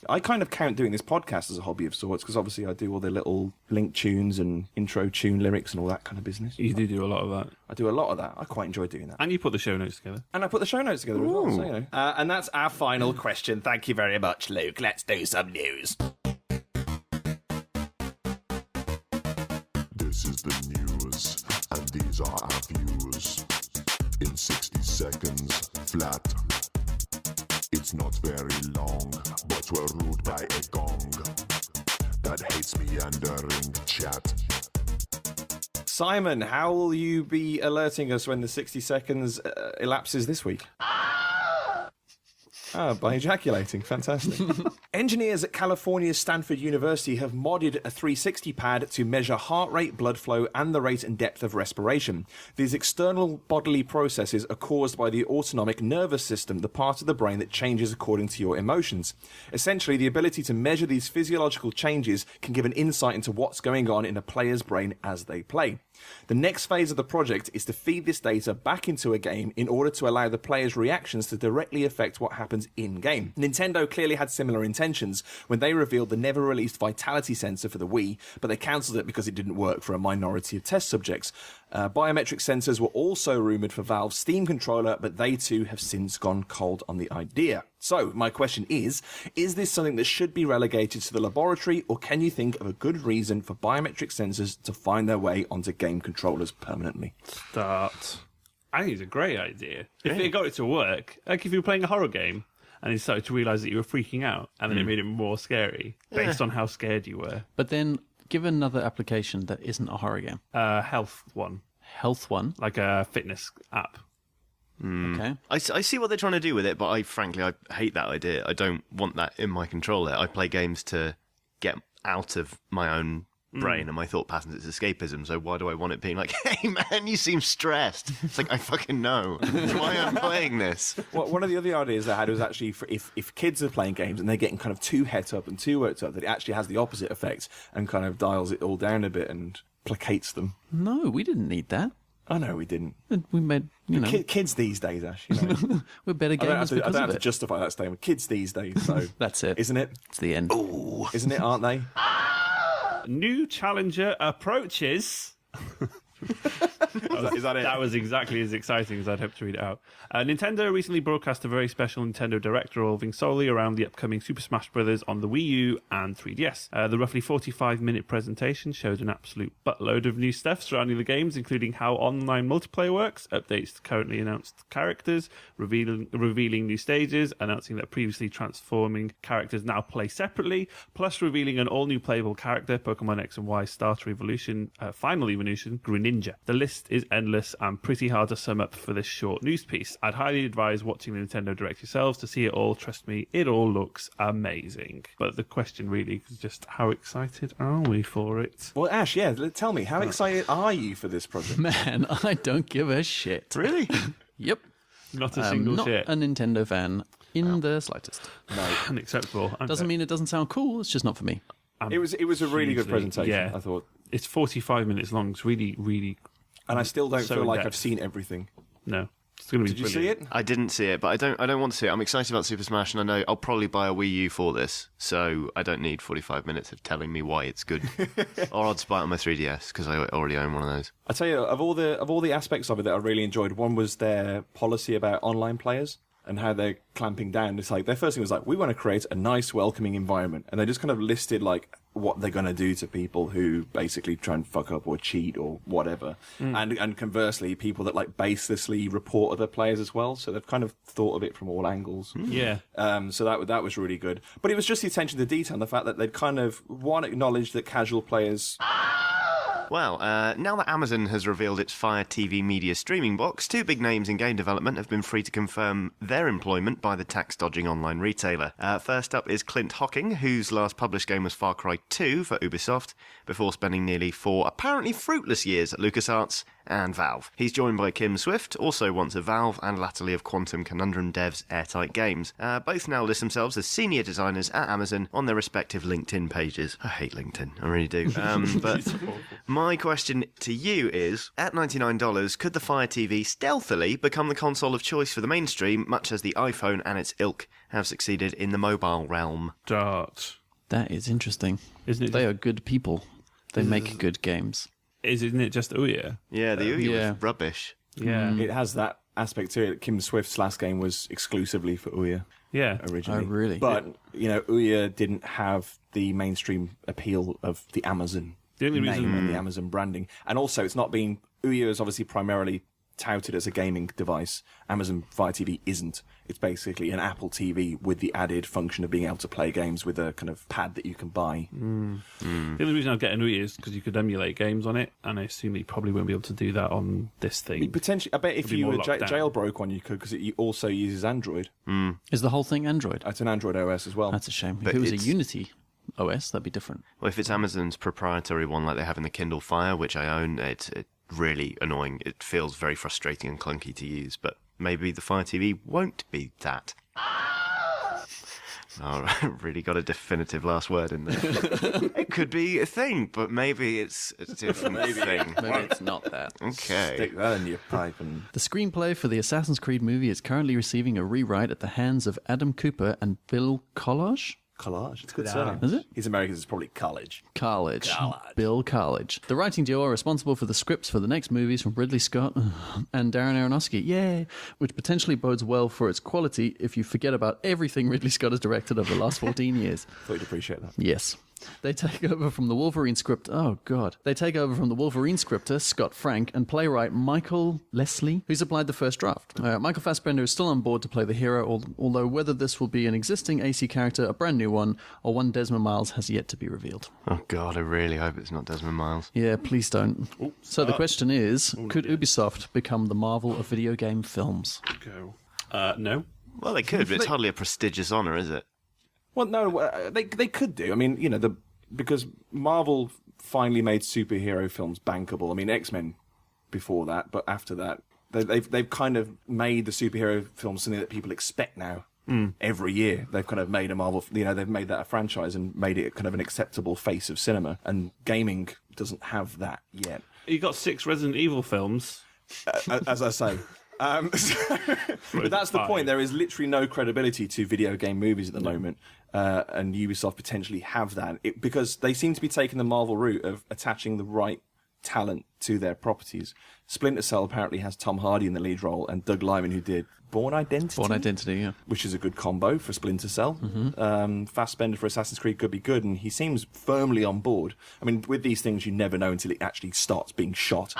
I kind of count doing this podcast as a hobby of sorts because obviously I do all the little link tunes and intro tune lyrics and all that kind of business. You do a lot of that, I do a lot of that. I quite enjoy doing that. and you put the show notes together. And I put the show notes together as well. So, you know. And that's our final question. Thank you very much, Luke. Let's do some news. This is the news, and these are our views. In 60 seconds, flat. It's not very long, but we're ruled by a gong that hates meandering chat. Simon, how will you be alerting us when the 60 seconds elapses this week? By ejaculating. Fantastic. Engineers at California's Stanford University have modded a 360 pad to measure heart rate, blood flow, and the rate and depth of respiration. These external bodily processes are caused by the autonomic nervous system, the part of the brain that changes according to your emotions. Essentially, the ability to measure these physiological changes can give an insight into what's going on in a player's brain as they play. The next phase of the project is to feed this data back into a game in order to allow the player's reactions to directly affect what happens in-game. Nintendo clearly had similar intentions when they revealed the never-released vitality sensor for the Wii, but they cancelled it because it didn't work for a minority of test subjects. Biometric sensors were also rumoured for Valve's Steam controller, but they too have since gone cold on the idea. So, my question is this something that should be relegated to the laboratory, or can you think of a good reason for biometric sensors to find their way onto game controllers permanently? Start. I think it's a great idea. If it got it to work, like if you were playing a horror game and you started to realise that you were freaking out, and then it made it more scary based on how scared you were. But then, give another application that isn't a horror game. Health one. Health one? Like a fitness app. Okay. I see what they're trying to do with it, but I hate that idea. I don't want that in my controller. I play games to get out of my own brain and my thought patterns. It's escapism, so why do I want it being like, hey man, you seem stressed? It's like, I fucking know. That's why I'm playing this. Well, one of the other ideas they had was actually for if kids are playing games and they're getting kind of too het up and too worked up, that it actually has the opposite effect and kind of dials it all down a bit and placates them. No, we didn't need that. Oh, no, we didn't. We made, Kids these days, Ash. You know. we're better I don't gamers have because to of it. justify that statement. Kids these days, so That's it. isn't it? It's the end. Ooh, isn't it? Aren't they? New challenger approaches. Is that it? That was exactly as exciting as I'd hoped to read it out. Nintendo recently broadcast a very special Nintendo Direct revolving solely around the upcoming Super Smash Bros. On the Wii U and 3DS. The roughly 45-minute presentation showed an absolute buttload of new stuff surrounding the games, including how online multiplayer works, updates to currently announced characters, revealing new stages, announcing that previously transforming characters now play separately, plus revealing an all-new playable character, Pokemon X and Y Starter Evolution, Final Evolution, Greninja. The list is endless and pretty hard to sum up for this short news piece. I'd highly advise watching the Nintendo Direct yourselves to see it all. Trust me, it all looks amazing. But the question really is just how excited are we for it? Well, Ash, yeah, tell me, how excited are you for this project? Man, I don't give a shit. Really? Yep. Not a single Not shit. a Nintendo fan in the slightest. Unacceptable. Doesn't mean it doesn't sound cool. It's just not for me. It was a really good presentation, Yeah. I thought. It's 45 minutes long. It's really, really... And I still don't So feel like in-depth. I've seen everything. No. It's going to be Did you see brilliant. it? I didn't see it, but I don't want to see it. I'm excited about Super Smash, and I know I'll probably buy a Wii U for this, so I don't need 45 minutes of telling me why it's good. Or I'll just buy it on my 3DS, because I already own one of those. I tell you, of all the aspects of it that I really enjoyed, one was their policy about online players and how they're clamping down. It's like their first thing was like, we want to create a nice, welcoming environment, and they just kind of listed like what they're going to do to people who basically try and fuck up or cheat or whatever, and conversely, people that like baselessly report other players as well. So they've kind of thought of it from all angles. Yeah. So that was really good. But it was just the attention to detail and the fact that they'd kind of acknowledged that casual players. Well, now that Amazon has revealed its Fire TV media streaming box, two big names in game development have been free to confirm their employment by the tax-dodging online retailer. First up is Clint Hocking, whose last published game was Far Cry 2 for Ubisoft, before spending nearly 4 apparently fruitless years at LucasArts and Valve. He's joined by Kim Swift, also once of Valve and latterly of Quantum Conundrum devs Airtight Games. Both now list themselves as senior designers at Amazon on their respective LinkedIn pages. I hate LinkedIn, I really do. But my question to you is, at $99, could the Fire TV stealthily become the console of choice for the mainstream, much as the iPhone and its ilk have succeeded in the mobile realm? Dart. That is interesting. Isn't it They are good people. They make good games. Isn't it just Ouya? Yeah, the Ouya yeah. was rubbish. Yeah. It has that aspect to it. Kim Swift's last game was exclusively for Ouya Yeah. originally. Oh, really? But Ouya didn't have the mainstream appeal of the Amazon The only name reason... and the Amazon branding, and also it's not been. Ouya is obviously primarily touted as a gaming device. Amazon Fire TV isn't. It's basically an Apple TV with the added function of being able to play games with a kind of pad that you can buy. The only reason I'd get annoyed is because you could emulate games on it, and I assume you probably won't be able to do that on this thing. Potentially, I bet if It'll be you more were locked down. jailbroke one, you could, because it also uses Android. Is the whole thing Android? It's an Android OS as well. That's a shame. But If it was a it's- Unity OS, that'd be different. Well, if it's Amazon's proprietary one like they have in the Kindle Fire, which I own, it's really annoying. It feels very frustrating and clunky to use, but maybe the Fire TV won't be that. All right, really got a definitive last word in there. It could be a thing, but maybe it's a different thing. Maybe it's not that. Okay. Stick that in your pipe and... The screenplay for the Assassin's Creed movie is currently receiving a rewrite at the hands of Adam Cooper and Bill Collage. Collage. It's a good surname. Is it? He's American, it's probably college. College. Bill College. The writing duo are responsible for the scripts for the next movies from Ridley Scott and Darren Aronofsky. Yay! Which potentially bodes well for its quality if you forget about everything Ridley Scott has directed over the last 14 years. Thought you'd appreciate that. Yes. They take over from the Wolverine script. Oh, God. They take over from the Wolverine scripter, Scott Frank, and playwright Michael Leslie, who supplied the first draft. Michael Fassbender is still on board to play the hero, although whether this will be an existing AC character, a brand new one, or one Desmond Miles has yet to be revealed. Oh, God, I really hope it's not Desmond Miles. Yeah, please don't. So the question is, could Ubisoft become the Marvel of video game films? Go. No. Well, they could, but it's hardly a prestigious honour, is it? Well, no, they could do. I mean, you know, because Marvel finally made superhero films bankable. I mean, X-Men before that, but after that, they've kind of made the superhero films something that people expect now. Every year, they've kind of made a Marvel. You know, they've made that a franchise and made it kind of an acceptable face of cinema. And gaming doesn't have that yet. You got 6 Resident Evil films. As I say. But that's the point. There is literally no credibility to video game movies at the moment, and Ubisoft potentially have that because they seem to be taking the Marvel route of attaching the right talent to their properties. Splinter Cell apparently has Tom Hardy in the lead role and Doug Liman, who did Bourne Identity. Born Identity, yeah. Which is a good combo for Splinter Cell. Fassbender for Assassin's Creed could be good, and he seems firmly on board. I mean, with these things, you never know until it actually starts being shot.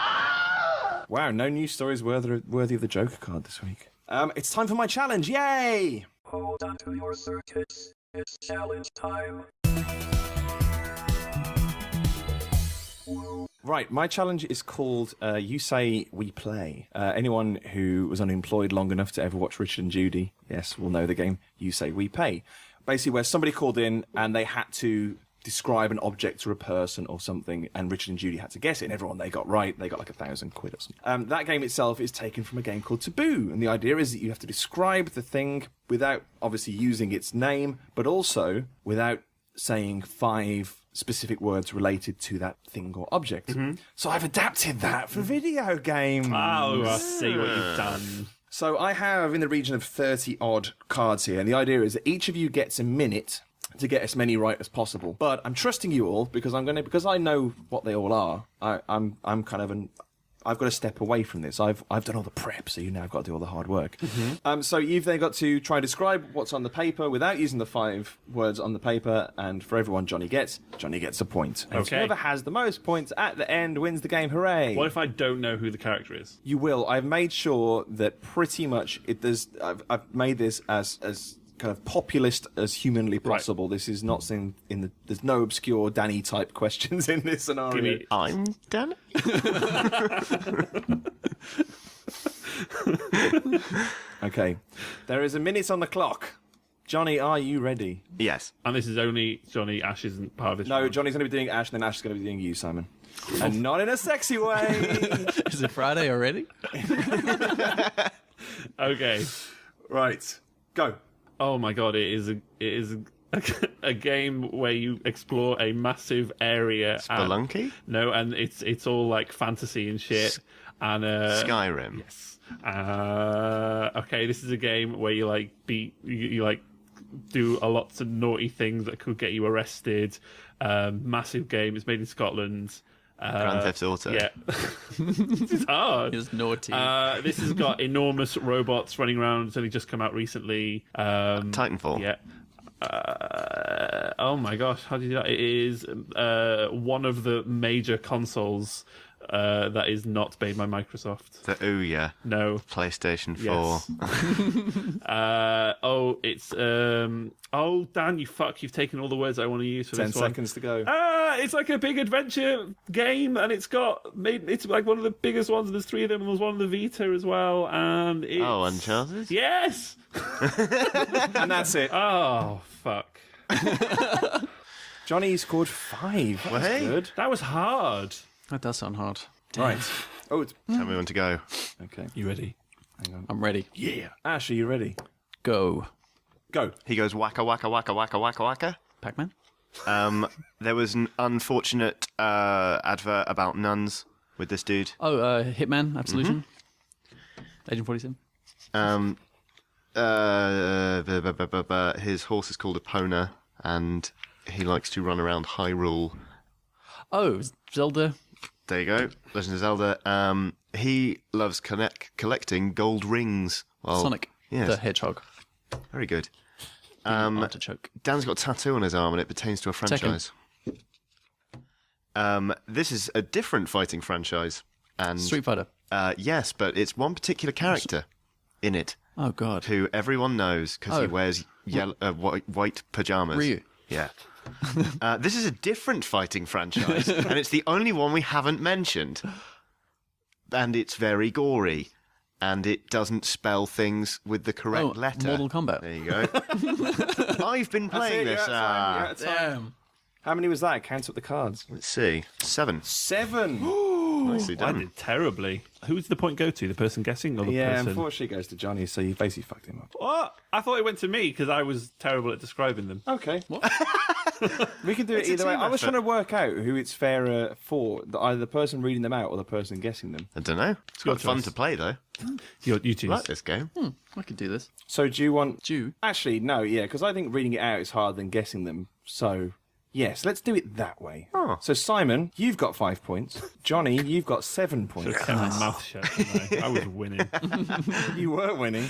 Wow, no news stories worthy of the Joker card this week. It's time for my challenge. Yay! Hold on to your circuits. It's challenge time. Right, my challenge is called You Say We Play. Anyone who was unemployed long enough to ever watch Richard and Judy, yes, will know the game You Say We Pay. Basically, where somebody called in and they had to describe an object or a person or something, and Richard and Judy had to guess it, and everyone they got right, they got like £1,000 or something. That game itself is taken from a game called Taboo, and the idea is that you have to describe the thing without obviously using its name, but also without saying 5 specific words related to that thing or object. So I've adapted that for video games. Oh, I see what you've done. So I have in the region of 30 odd cards here, and the idea is that each of you gets a minute to get as many right as possible. But I'm trusting you all because because I know what they all are. I'm kind of I've got to step away from this. I've done all the prep, so you now have got to do all the hard work. So you've then got to try and describe what's on the paper without using the 5 words on the paper, and for everyone Johnny gets a point. And Okay. whoever has the most points at the end wins the game. Hooray! What if I don't know who the character is? You will. I've made sure that pretty much I've made this as kind of populist as humanly possible. This is not seen there's no obscure Danny type questions in this scenario. Give me- I'm done. Okay. There is a minute on the clock. Johnny, are you ready? Yes. And this is only Johnny. Ash isn't part of this. No, round. Johnny's going to be doing Ash, and then Ash is going to be doing you, Simon. And not in a sexy way. Is it Friday already? Okay. Right. Go. Oh my god! It is a game where you explore a massive area. Spelunky? And it's all like fantasy and shit. And Skyrim. Yes. Okay, this is a game where you like you like do a lots of naughty things that could get you arrested. Massive game. It's made in Scotland. Grand Theft Auto. Yeah. This is hard. It's naughty. This has got enormous robots running around. It's only just come out recently. Titanfall. Yeah. Oh my gosh, how do you do that? It is one of the major consoles that is not made by Microsoft. The Ouya. No. PlayStation 4. Yes. It's Dan, you've taken all the words I want to use for 10 this one. seconds to go. It's like a big adventure game, and it's like one of the biggest ones. There's 3 of them, and there's one on the Vita as well, and it's... Oh, Uncharted? Yes! And that's it. Oh, fuck. Johnny scored 5. That's hey. good. That was hard. That does sound hard. Right. Oh, Tell me when to go. okay. You ready? Hang on. I'm ready. Yeah. Ash, are you ready? Go. Go. He goes waka waka waka waka waka waka. Pac-Man? There was an unfortunate advert about nuns with this dude. Oh, Hitman, Absolution. Agent 47. His horse is called Epona, and he likes to run around Hyrule. Oh, Zelda. There you go, Legend of Zelda. He loves collecting gold rings. Well, Sonic yes. the Hedgehog. Very good. Artichoke. Dan's got a tattoo on his arm, and it pertains to a franchise. This is a different fighting franchise, and Street Fighter. yes, but it's one particular character in it Oh, God. who everyone knows because he Oh. wears white pajamas. Ryu. Yeah. This is a different fighting franchise, and it's the only one we haven't mentioned. And it's very gory, and it doesn't spell things with the correct letter. Mortal Kombat. There you go. I've been playing this. Damn. How many was that? Count up the cards. Let's see. 7. 7. Nicely I done. did terribly. Who's the point go to? The person guessing or the Yeah, person? unfortunately it goes to Johnny, so you basically fucked him up. What? I thought it went to me because I was terrible at describing them. Okay. What? We can do it It's a either way. team I was effort. trying to work out who it's fairer for, either the person reading them out or the person guessing them. I don't know. It's Your quite fun choice. to play, though. You I choose. like this game. I could do this. So do you want... Jew. Actually, no, yeah, because I think reading it out is harder than guessing them. So, yes, let's do it that way. Oh. So, Simon, you've got 5 points. Johnny, you've got 7 points. Kept my mouth shut. didn't I was winning. You were winning.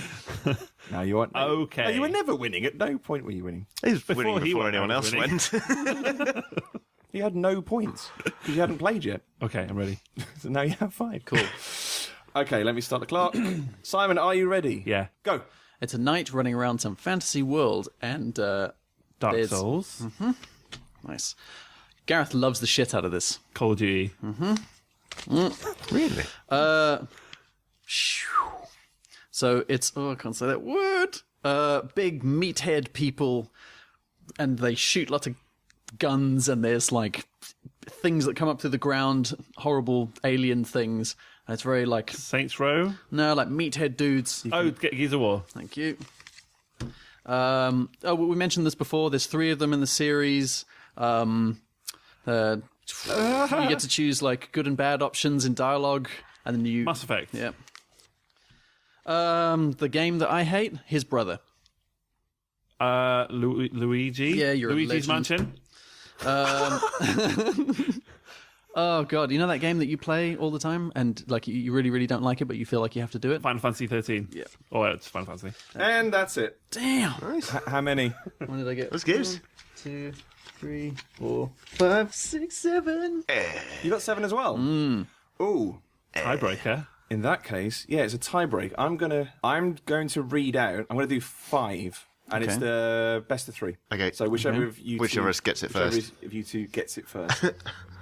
No, you weren't. Okay. No, you were never winning. At no point were you winning. He was Before winning he before went, anyone I else was went. You had no points because you hadn't played yet. Okay, I'm ready. So now you have 5. Cool. Okay, let me start the clock. Simon, are you ready? Yeah. Go. It's a knight running around some fantasy world, and Dark There's- Souls. nice. Gareth loves the shit out of this. Call of Duty. Really? So it's I can't say that word. Big meathead people, and they shoot lots of guns, and there's like things that come up through the ground, horrible alien things. And it's very like Saints Row. no, like meathead dudes. Oh, Gears of War. Thank you. We mentioned this before. There's 3 of them in the series. You get to choose like good and bad options in dialogue, and then you Mass Effect. yeah. The game that I hate, his brother. Luigi. Yeah, you're a Luigi's legend. Mansion. Oh god, you know that game that you play all the time, and like you really, really don't like it, but you feel like you have to do it. Final Fantasy 13. Yeah. Oh, it's Final Fantasy. And that's it. Damn. How many? When did I get? What's gives? 2, 3, 4, 5, 6, 7. You got 7 as well. Ooh. Tiebreaker. In that case, yeah, it's a tiebreak. I'm going to read out. I'm going to do 5, and it's Okay. the best of 3. Okay. So whichever of you Whichever two, us gets it whichever first. of you two gets it first.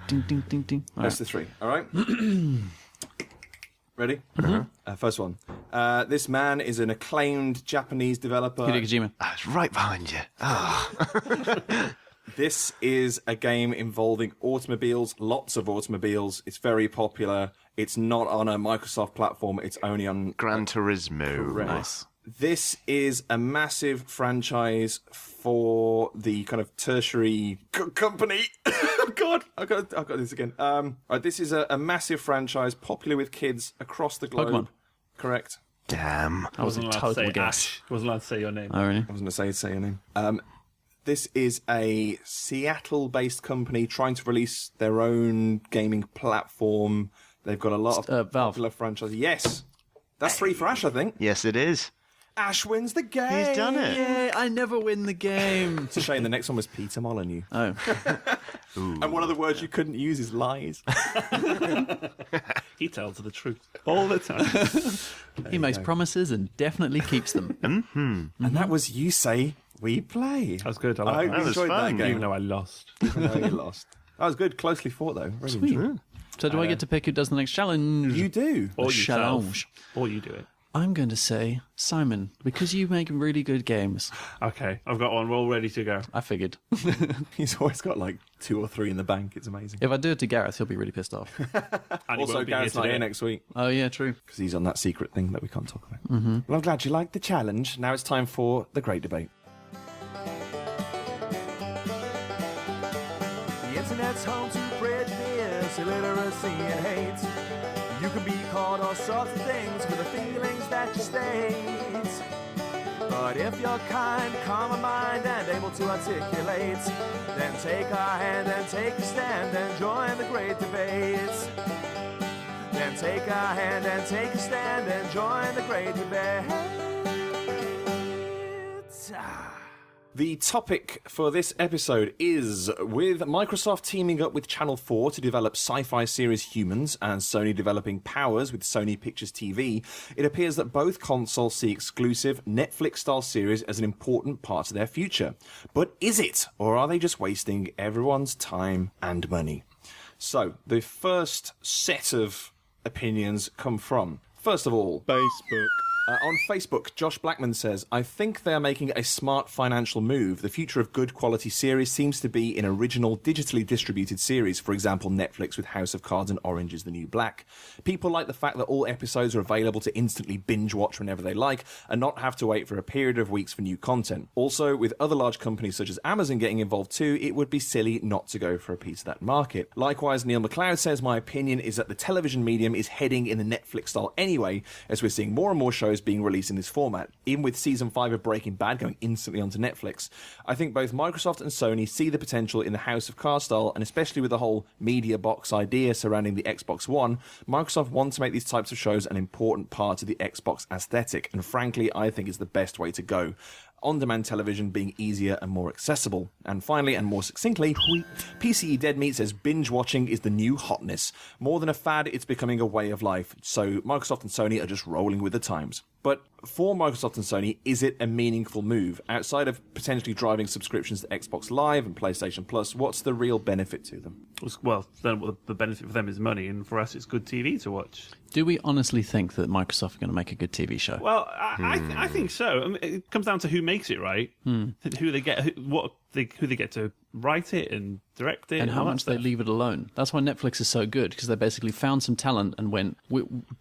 Ding, ding, ding, ding. All Best right. of 3. All right. Ready? First one. This man is an acclaimed Japanese developer. Hideo Kojima. I was right behind you. This is a game involving automobiles, lots of automobiles. It's very popular. It's not on a Microsoft platform. It's only on Gran Turismo. Nice. This is a massive franchise for the kind of tertiary company. Oh God, I've got this again. Right, this is a massive franchise, popular with kids across the globe. Pokemon. Correct. Damn. That was a Wasn't allowed to total say guess. Ash. Wasn't allowed to say your name. Oh really? I was going to say your name. This is a Seattle-based company trying to release their own gaming platform. They've got a lot of Valve. popular franchises. Yes, that's 3 for Ash, I think. Yes, it is. Ash wins the game. He's done it. Yay, I never win the game. It's a shame the next one was Peter Molyneux. Oh. And one of the words you couldn't use is lies. He tells the truth all the time. He makes promises and definitely keeps them. And that was You Say, We Play. That was good. I I like hope that. you was enjoyed fun. that game. Even though I lost. Even though you lost. That was good. Closely fought, though. Really Sweet. enjoyed it. So do I get to pick who does the next challenge? You do. Or The yourself. challenge. Or you do it. I'm going to say Simon, because you make really good games. Okay, I've got one. We're all ready to go. I figured. He's always got like 2 or 3 in the bank. It's amazing. If I do it to Gareth, he'll be really pissed off. And he Also, won't be here Gareth's not today. here next week Oh, yeah, true. because he's on that secret thing that we can't talk about. Mm-hmm. Well, I'm glad you liked the challenge. Now it's time for the great debate. The internet's home to prejudice, illiteracy, and hate. You can be called all sorts of things for the feelings that you state. But if you're kind, calm of mind, and able to articulate, then take our hand and take a stand and join the great debate. Then take our hand and take a stand and join the great debate. The topic for this episode is, with Microsoft teaming up with Channel 4 to develop sci-fi series Humans and Sony developing Powers with Sony Pictures TV, it appears that both consoles see exclusive Netflix-style series as an important part of their future. But is it? Or are they just wasting everyone's time and money? So, the first set of opinions come from, first of all, Facebook. On Facebook, Josh Blackman says, I think they are making a smart financial move. The future of good quality series seems to be in original, digitally distributed series. For example, Netflix with House of Cards and Orange is the New Black. People like the fact that all episodes are available to instantly binge watch whenever they like and not have to wait for a period of weeks for new content. Also, with other large companies such as Amazon getting involved too, it would be silly not to go for a piece of that market. Likewise, Neil McLeod says, my opinion is that the television medium is heading in the Netflix style anyway, as we're seeing more and more shows being released in this format. Even with season 5 of Breaking Bad going instantly onto Netflix, I think both Microsoft and Sony see the potential in the House of Cards style, and especially with the whole media box idea surrounding the Xbox One, Microsoft wants to make these types of shows an important part of the Xbox aesthetic, and frankly, I think it's the best way to go. On-demand television being easier and more accessible. And finally, and more succinctly, PCE Dead Meat says binge watching is the new hotness. More than a fad, it's becoming a way of life. So Microsoft and Sony are just rolling with the times. But for Microsoft and Sony, is it a meaningful move? Outside of potentially driving subscriptions to Xbox Live and PlayStation Plus, what's the real benefit to them? Well, then the benefit for them is money, and for us, it's good TV to watch. Do we honestly think that Microsoft are going to make a good TV show? Well, I think so. I mean, it comes down to who makes it, right? Who they get, who they get to write it and direct it, and how all that much they stuff. leave it alone. That's why Netflix is so good, because they basically found some talent and went,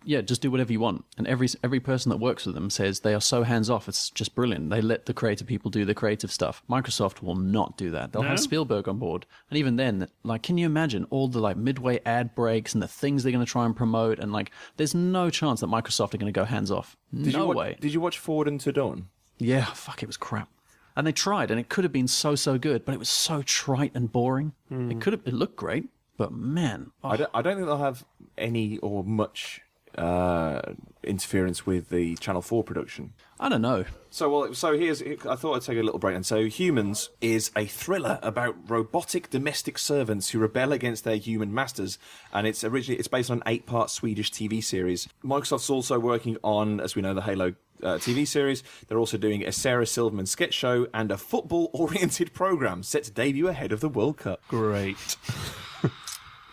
yeah, just do whatever you want. And every person that works with them says they are so hands-off, it's just brilliant. They let the creative people do the creative stuff. Microsoft will not do that. They'll have Spielberg on board. And even then, like, can you imagine all the like midway ad breaks and the things they're going to try and promote? And like, there's no chance that Microsoft are going to go hands-off. No way. Did you watch Forward into Dawn? Yeah, fuck, it was crap. And they tried, and it could have been so good, but it was so trite and boring. It looked great, but man, I don't think they'll have any or much interference with the Channel 4 production. I don't know. So I thought I'd take a little break. And so Humans is a thriller about robotic domestic servants who rebel against their human masters. And it's based on an 8-part Swedish TV series. Microsoft's also working on, as we know, the Halo TV series. They're also doing a Sarah Silverman sketch show and a football-oriented program set to debut ahead of the World Cup. Great.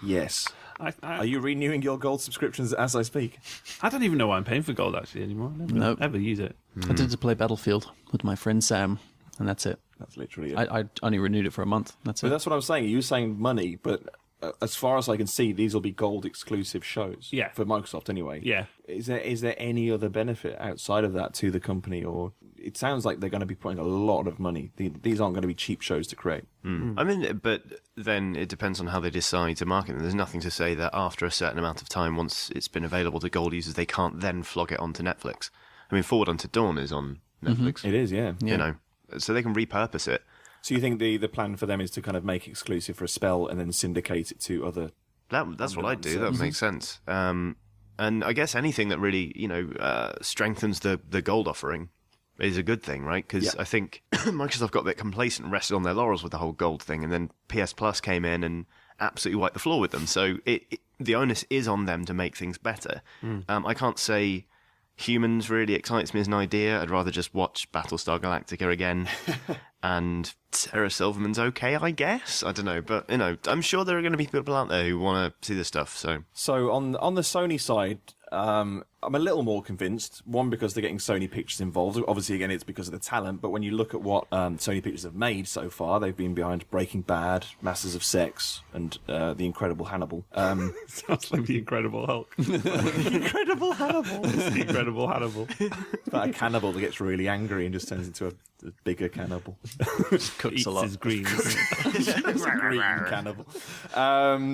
Yes. Are you renewing your gold subscriptions as I speak? I don't even know why I'm paying for gold actually anymore. I never ever use it. I did it to play Battlefield with my friend Sam, and that's it. That's literally it. I only renewed it for a month. That's But it. that's what I'm saying. You're saying money, but as far as I can see, these will be gold exclusive shows. Yeah. For Microsoft anyway. Yeah. Is there any other benefit outside of that to the company, or it sounds like they're going to be putting a lot of money. These aren't going to be cheap shows to create. I mean, but then it depends on how they decide to market them. There's nothing to say that after a certain amount of time, once it's been available to gold users, they can't then flog it onto Netflix. I mean, Forward Unto Dawn is on Netflix. It is, yeah. You know, so they can repurpose it. So you think the plan for them is to kind of make exclusive for a spell and then syndicate it to other... That's what I'd do. That makes sense. And I guess anything that really, strengthens the gold offering is a good thing, right? Because I think Microsoft got a bit complacent and rested on their laurels with the whole gold thing, and then PS Plus came in and absolutely wiped the floor with them. So the onus is on them to make things better. I can't say Humans really excites me as an idea. I'd rather just watch Battlestar Galactica again. And Sarah Silverman's okay, I guess. I don't know, but I'm sure there are going to be people out there who want to see this stuff. So on the Sony side, I'm a little more convinced. One, because they're getting Sony Pictures involved. Obviously, again, it's because of the talent. But when you look at what Sony Pictures have made so far, they've been behind Breaking Bad, Masters of Sex, and The Incredible Hannibal. Sounds like The Incredible Hulk. The Incredible Hannibal. It's The Incredible Hannibal. It's about a cannibal that gets really angry and just turns into a bigger cannibal. Cooks Eats a lot. his greens. Green cannibal.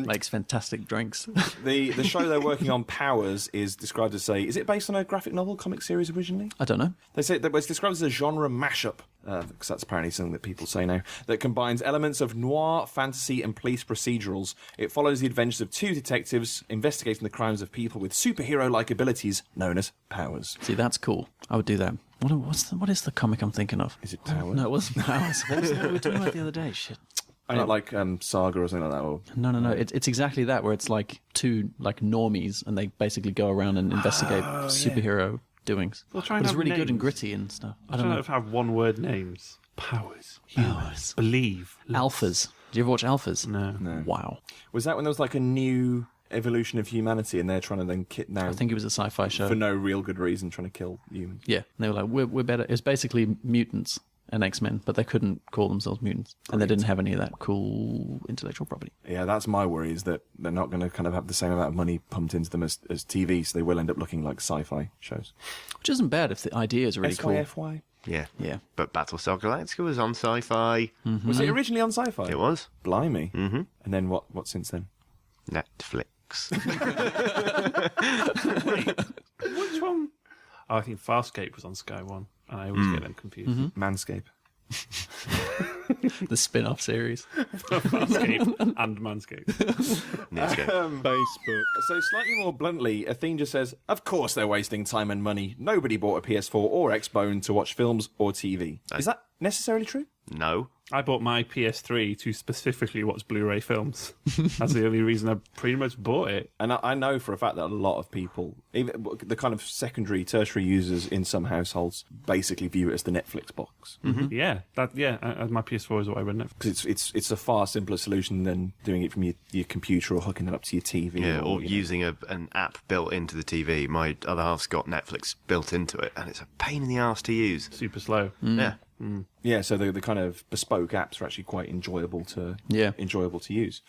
Makes fantastic drinks. The show they're working on, Powers, is described as is it based on a graphic novel comic series originally? I don't know. They say that it's described as a genre mashup, because that's apparently something that people say now, that combines elements of noir, fantasy, and police procedurals. It follows the adventures of two detectives investigating the crimes of people with superhero-like abilities known as powers. See, that's cool. I would do that. What is the comic I'm thinking of? Is it Powers? No, it wasn't Powers. What was that we were talking about the other day? Shit. I not like Saga or something like that. Or... No. It's exactly that, where it's like two normies, and they basically go around and investigate superhero doings. They'll try and But it's have really good and names. gritty and stuff. I don't Trying know. to have one-word names. Powers. Humans. Believe. Alphas. Do you ever watch Alphas? No. Wow. Was that when there was like a new evolution of humanity and they're trying to then now I think it was a sci-fi show. for no real good reason trying to kill humans? Yeah. They were like, we're better. It was basically mutants and X-Men, but they couldn't call themselves mutants. And they didn't have any of that cool intellectual property. Yeah, that's my worry, is that they're not going to kind of have the same amount of money pumped into them as TV, so they will end up looking like sci-fi shows. Which isn't bad if the idea is really cool. SYFY? Yeah. Yeah. But Battlestar Galactica was on Sci-Fi. Was it originally on Sci-Fi? It was. Blimey. Mm-hmm. And then what since then? Netflix. Which one? Oh, I think Farscape was on Sky One, and I always get them confused. Manscape. The spin-off series. Farscape and Manscape. Netscape. Facebook. So slightly more bluntly, Athene just says, of course they're wasting time and money. Nobody bought a PS4 or Xbone to watch films or TV. Is that necessarily true? No. I bought my PS3 to specifically watch Blu-ray films. That's the only reason I pretty much bought it. And I know for a fact that a lot of people, even the kind of secondary, tertiary users in some households, basically view it as the Netflix box. Yeah, my PS4 is what I run Netflix. Because it's a far simpler solution than doing it from your computer or hooking it up to your TV. Yeah, or you know. using an app built into the TV. My other half's got Netflix built into it, and it's a pain in the arse to use. Super slow. Yeah. Yeah, so the kind of bespoke apps are actually quite enjoyable to use.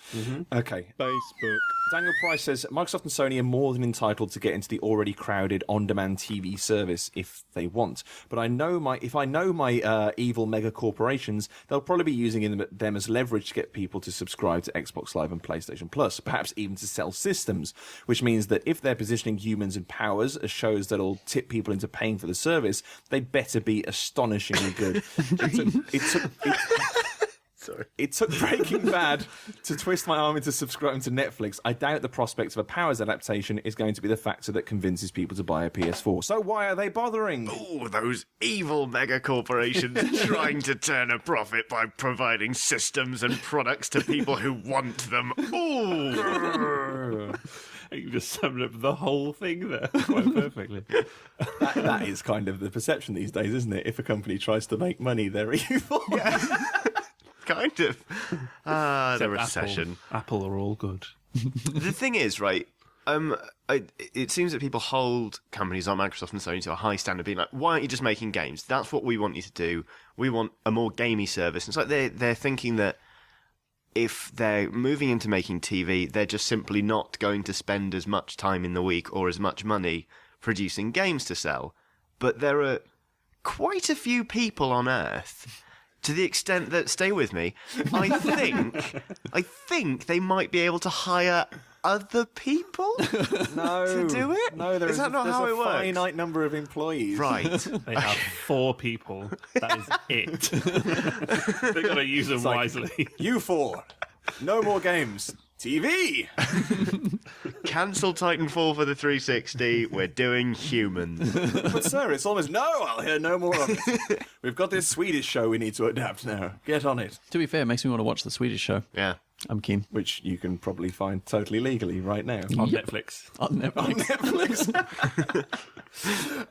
Okay. Facebook. Daniel Price says Microsoft and Sony are more than entitled to get into the already crowded on-demand TV service if they want. But if I know my evil mega corporations, they'll probably be using them as leverage to get people to subscribe to Xbox Live and PlayStation Plus, perhaps even to sell systems. Which means that if they're positioning Humans and Powers as shows that'll tip people into paying for the service, they'd better be astonishingly good. It took Breaking Bad to twist my arm into subscribing to Netflix. I doubt the prospect of a Powers adaptation is going to be the factor that convinces people to buy a PS4. So why are they bothering? Oh, those evil mega corporations trying to turn a profit by providing systems and products to people who want them. Ooh. You just summed up the whole thing there quite perfectly. That is kind of the perception these days, isn't it? If a company tries to make money, they're evil. Kind of. The recession. Apple are all good. The thing is, right, it seems that people hold companies like Microsoft and Sony to a high standard, being like, why aren't you just making games? That's what we want you to do. We want a more gamey service. It's like they're thinking that if they're moving into making TV, they're just simply not going to spend as much time in the week or as much money producing games to sell. But there are quite a few people on Earth, to the extent that, stay with me, I think they might be able to hire other people to do it? No, is that not how it works? There's a finite number of employees. Right. They have 4 people. That is it. They've got to use them wisely. You 4. No more games. TV. Cancel Titanfall for the 360. We're doing humans. But sir, it's almost I'll hear no more of it. We've got this Swedish show we need to adapt now. Get on it. To be fair, it makes me want to watch the Swedish show. Yeah. I'm keen. Which you can probably find totally legally right now. On Netflix. On Netflix.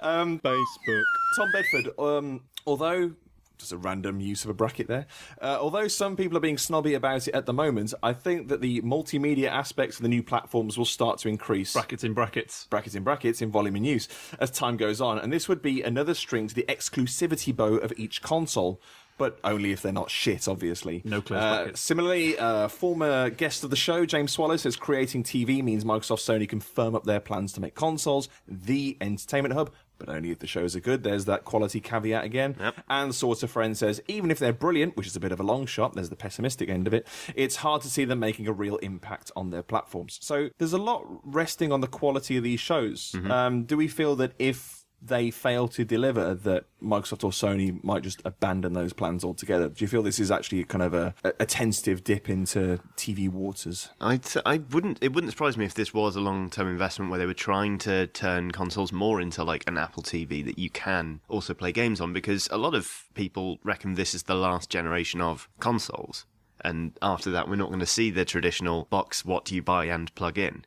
Facebook. Tom Bedford, although... just a random use of a bracket there. Although some people are being snobby about it at the moment, I think that the multimedia aspects of the new platforms will start to increase. Brackets in brackets. Brackets in brackets in volume and use as time goes on. And this would be another string to the exclusivity bow of each console. But only if they're not shit, obviously. No close brackets. Similarly, former guest of the show, James Swallow, says creating TV means Microsoft Sony can firm up their plans to make consoles the entertainment hub, but only if the shows are good. There's that quality caveat again. Yep. And Sort of Friend says, even if they're brilliant, which is a bit of a long shot, there's the pessimistic end of it, it's hard to see them making a real impact on their platforms. So there's a lot resting on the quality of these shows. Do we feel that if they fail to deliver, that Microsoft or Sony might just abandon those plans altogether? Do you feel this is actually kind of a tentative dip into TV waters? It wouldn't surprise me if this was a long-term investment where they were trying to turn consoles more into like an Apple TV that you can also play games on, because a lot of people reckon this is the last generation of consoles. And after that, we're not going to see the traditional box, what do you buy and plug in.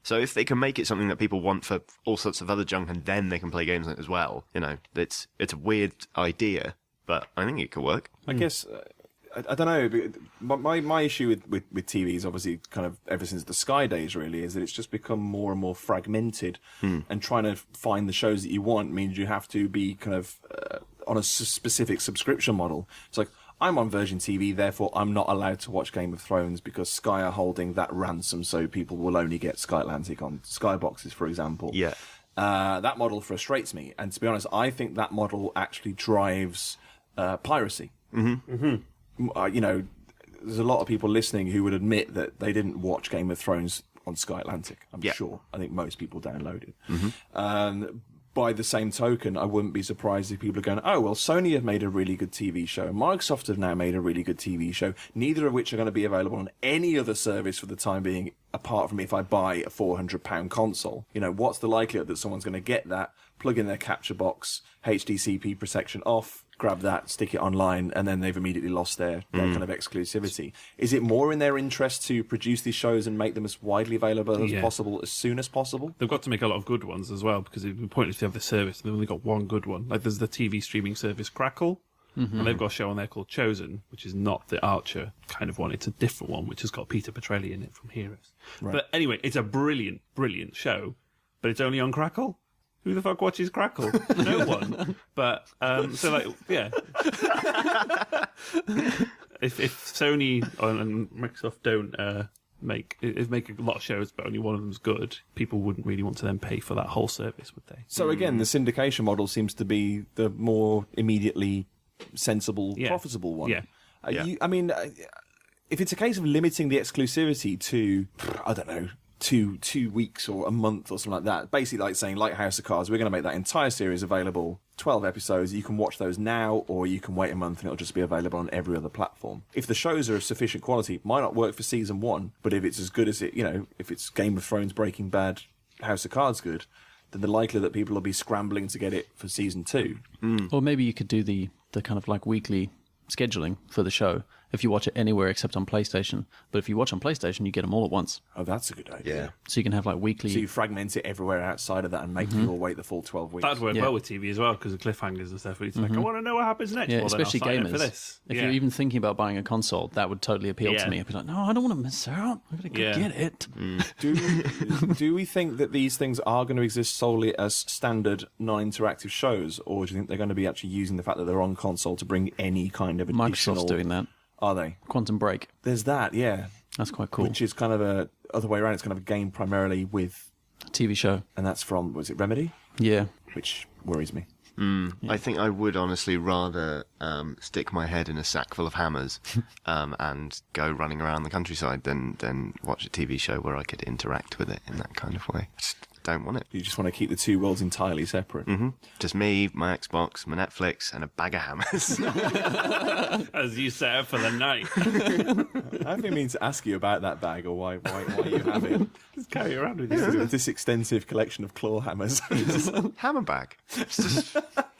So if they can make it something that people want for all sorts of other junk and then they can play games on it as well, it's a weird idea, but I think it could work. I guess, I don't know, my issue with TVs, obviously, kind of ever since the Sky days, really, is that it's just become more and more fragmented, and trying to find the shows that you want means you have to be kind of on a specific subscription model. It's like, I'm on Virgin TV, therefore I'm not allowed to watch Game of Thrones because Sky are holding that ransom, so people will only get Sky Atlantic on Sky boxes, for example. Yeah. That model frustrates me, and to be honest, I think that model actually drives piracy. There's a lot of people listening who would admit that they didn't watch Game of Thrones on Sky Atlantic. I'm sure. I think most people download it. By the same token, I wouldn't be surprised if people are going, oh, well, Sony have made a really good TV show. Microsoft have now made a really good TV show, neither of which are going to be available on any other service for the time being, apart from if I buy a £400 console. What's the likelihood that someone's going to get that, plug in their capture box, HDCP protection off, grab that, stick it online, and then they've immediately lost their kind of exclusivity? Is it more in their interest to produce these shows and make them as widely available as possible, as soon as possible? They've got to make a lot of good ones as well, because it would be pointless to have the service. They've only got one good one. Like there's the TV streaming service Crackle, and they've got a show on there called Chosen, which is not the Archer kind of one. It's a different one, which has got Peter Petrelli in it from Heroes. Right. But anyway, it's a brilliant, brilliant show, but it's only on Crackle. Who the fuck watches Crackle? No one. But, so like, yeah. If Sony and Microsoft don't make a lot of shows, but only one of them's good, people wouldn't really want to then pay for that whole service, would they? So again, the syndication model seems to be the more immediately sensible, profitable one. Yeah. I mean, if it's a case of limiting the exclusivity to, I don't know, two weeks or a month or something like that, basically like saying, like House of Cards, we're going to make that entire series available, 12 episodes, you can watch those now, or you can wait a month and it'll just be available on every other platform. If the shows are of sufficient quality, it might not work for season 1, but if it's as good as it, if it's Game of Thrones, Breaking Bad, House of Cards good, then the likelihood that people will be scrambling to get it for season 2. Or maybe you could do the kind of like weekly scheduling for the show if you watch it anywhere except on PlayStation. But if you watch on PlayStation, you get them all at once. Oh, that's a good idea. Yeah. So you can have like weekly... So you fragment it everywhere outside of that and make people wait the full 12 weeks. That'd work well with TV as well, because of cliffhangers and stuff. It's like, I want to know what happens next. Yeah, well, especially then I'll sign up gamers. for this. If you're even thinking about buying a console, that would totally appeal to me. I'd be like, no, I don't want to miss out. I'm going to get it. Do we think that these things are going to exist solely as standard non-interactive shows, or do you think they're going to be actually using the fact that they're on console to bring any kind of additional... Microsoft's doing that. Are they? Quantum Break. There's that, yeah. That's quite cool. Which is kind of a other way around. It's kind of a game primarily with a TV show. And that's from, was it Remedy? Yeah. Which worries me. I think I would honestly rather stick my head in a sack full of hammers and go running around the countryside than watch a TV show where I could interact with it in that kind of way. don't want it. You just want to keep the two worlds entirely separate. Just me, my Xbox, my Netflix, and a bag of hammers. As you set up for the night. I've been meaning to ask you about that bag, or why you have it. Just carry it around with you. This extensive collection of claw hammers. Hammer bag. It's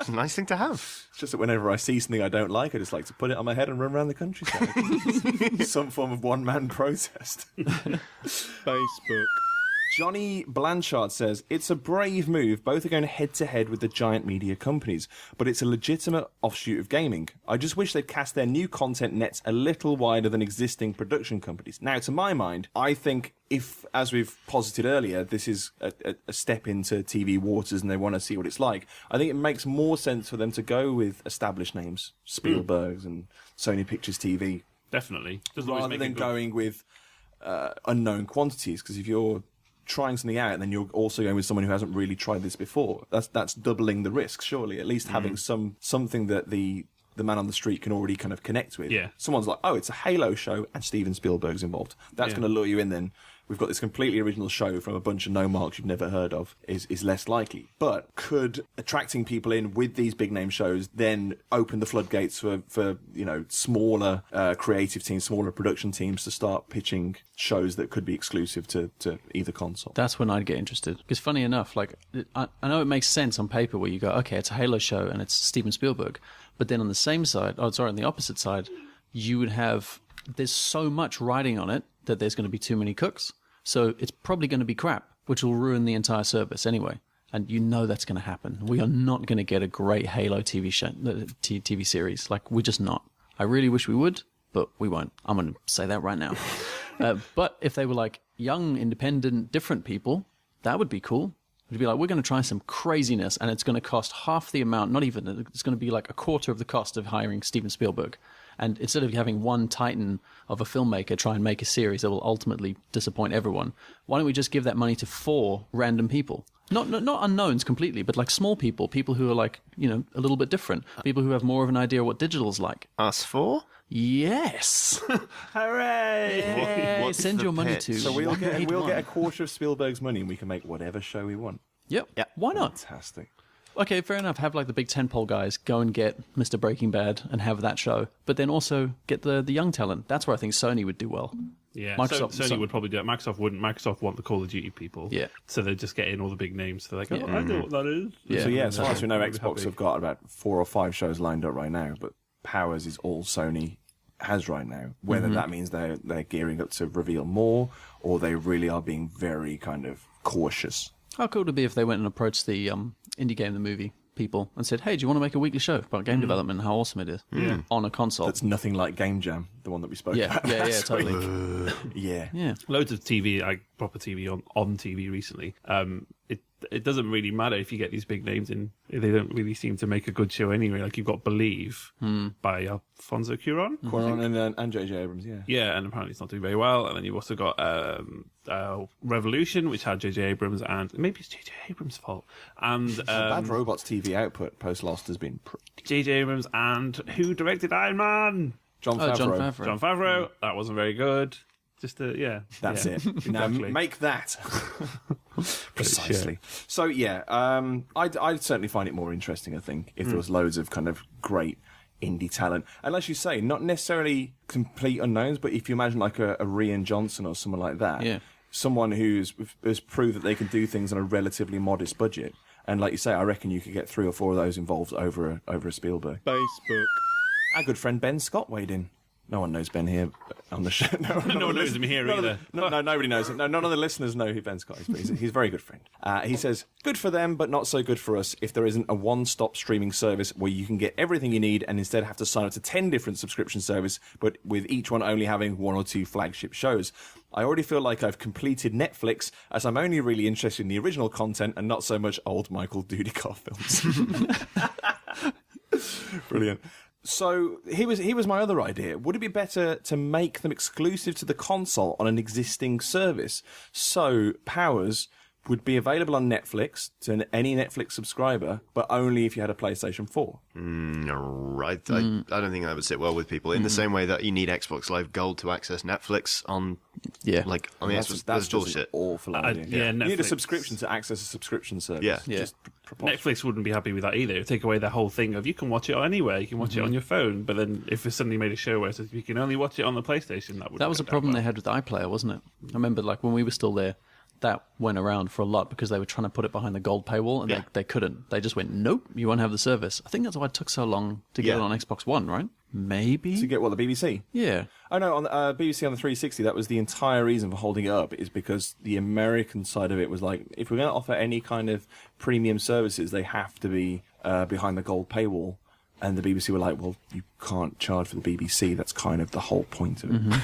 a nice thing to have. It's just that whenever I see something I don't like, I just like to put it on my head and run around the countryside. Some form of one-man protest. Facebook. Johnny Blanchard says, it's a brave move. Both are going head-to-head with the giant media companies, but it's a legitimate offshoot of gaming. I just wish they'd cast their new content nets a little wider than existing production companies. Now, to my mind, I think if, as we've posited earlier, this is a step into TV waters and they want to see what it's like, I think it makes more sense for them to go with established names, Spielberg's and Sony Pictures TV, Definitely. rather than going with unknown quantities, because if you're trying something out and then you're also going with someone who hasn't really tried this before, that's doubling the risk, surely. At least having something that the man on the street can already kind of connect with. Yeah. Someone's like, oh, it's a Halo show and Steven Spielberg's involved. That's going to lure you in then. We've got this completely original show from a bunch of no marks you've never heard of is less likely. But could attracting people in with these big name shows then open the floodgates for smaller creative teams, smaller production teams to start pitching shows that could be exclusive to either console? That's when I'd get interested. Because funny enough, like I know it makes sense on paper where you go, okay, it's a Halo show and it's Steven Spielberg. But then on the opposite side, you would have, there's so much riding on it that there's going to be too many cooks. So it's probably going to be crap, which will ruin the entire service anyway. And you know that's going to happen. We are not going to get a great Halo TV show, TV series. Like, we're just not. I really wish we would, but we won't. I'm going to say that right now. But if they were like young, independent, different people, that would be cool. It'd be like, we're going to try some craziness, and it's going to cost half the amount, not even, it's going to be like a quarter of the cost of hiring Steven Spielberg. And instead of having one titan of a filmmaker try and make a series that will ultimately disappoint everyone, why don't we just give that money to 4 random people? Not unknowns completely, but like small people who are like, a little bit different, people who have more of an idea of what digital's like. Us 4? Yes. Hooray! Yay. Send the your money pitch? to. So we'll get a quarter of Spielberg's money and we can make whatever show we want. Yep. Yeah. Why not? Fantastic. Okay, fair enough. Have like the big tentpole guys go and get Mr. Breaking Bad and have that show, but then also get the young talent. That's where I think Sony would do well. Yeah, Microsoft- Sony would probably do it. Microsoft wouldn't. Microsoft want the Call of Duty people. Yeah. So they'd just get in all the big names. So they're like, oh, Yeah. I know what that is. Yeah. So as far as we know, I'd be Xbox happy. have got about 4 or 5 shows lined up right now, but Powers is all Sony has right now. Whether that means they're gearing up to reveal more, or they really are being very kind of cautious. How cool would it be if they went and approached the Indie Game the Movie people and said, hey, do you want to make a weekly show about game development and how awesome it is on a console? That's nothing like Game Jam, the one that we spoke about. yeah, last totally. week. Yeah. Yeah. Loads of TV, like proper TV on TV recently. It doesn't really matter if you get these big names in. They don't really seem to make a good show anyway. Like you've got Believe by Alfonso Cuarón. Cuarón and J.J. Abrams, yeah. Yeah, and apparently it's not doing very well. And then you've also got Revolution, which had J.J. Abrams, and maybe it's J.J. Abrams' fault. And Bad Robot's TV output post Lost has been J.J. Abrams, and who directed Iron Man? John Favreau. John Favreau. John Favreau. That wasn't very good. Just That's it. Now Exactly. make that. Precisely. So yeah, I'd certainly find it more interesting, I think, if there was loads of kind of great indie talent. And as you say, not necessarily complete unknowns, but if you imagine like a Rian Johnson or someone like that, someone has proved that they can do things on a relatively modest budget. And like you say, I reckon you could get 3 or 4 of those involved over a Spielberg. Facebook. Our good friend Ben Scott weighed in. No one knows Ben here on the show. No one knows him here either. No, nobody knows him. No, none of the listeners know who Ben Scott is, but he's a very good friend. He says, good for them, but not so good for us if there isn't a one-stop streaming service where you can get everything you need and instead have to sign up to 10 different subscription services, but with each one only having 1 or 2 flagship shows. I already feel like I've completed Netflix, as I'm only really interested in the original content and not so much old Michael Dudikoff films. Brilliant. So here was my other idea. Would it be better to make them exclusive to the console on an existing service? So Powers would be available on Netflix to any Netflix subscriber, but only if you had a PlayStation 4. Right. I don't think that would sit well with people. In the same way that you need Xbox Live Gold to access Netflix on... Yeah. Like, I mean, that's just bullshit. an awful idea. Yeah, You need a Netflix- subscription to access a subscription service. Yeah. Just preposterous. Netflix wouldn't be happy with that either. It would take away the whole thing of you can watch it anywhere, you can watch it on your phone, but then if they suddenly made a show where it says you can only watch it on the PlayStation, That was a problem they had with iPlayer, wasn't it? I remember, like, when we were still there, that went around for a lot because they were trying to put it behind the gold paywall, and they couldn't. They just went, nope, you won't have the service. I think that's why it took so long to get it on Xbox One, right? Maybe? To get what, the BBC? Yeah. Oh no, on the BBC on the 360, that was the entire reason for holding it up, is because the American side of it was like, if we're going to offer any kind of premium services, they have to be behind the gold paywall. And the BBC were like, well, you can't charge for the BBC. That's kind of the whole point of it.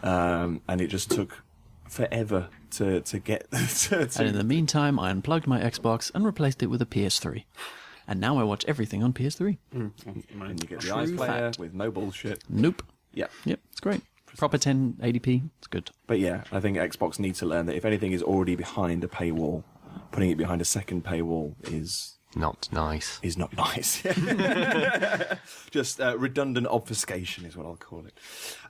And it just took forever to get... And in the meantime, I unplugged my Xbox and replaced it with a PS3. And now I watch everything on PS3. And you get the True iPlayer fact. with no bullshit. Nope. Yeah. Yep, it's great. Proper 1080p, it's good. But yeah, I think Xbox needs to learn that if anything is already behind a paywall, putting it behind a second paywall is Not nice. not nice. Just redundant obfuscation is what I'll call it.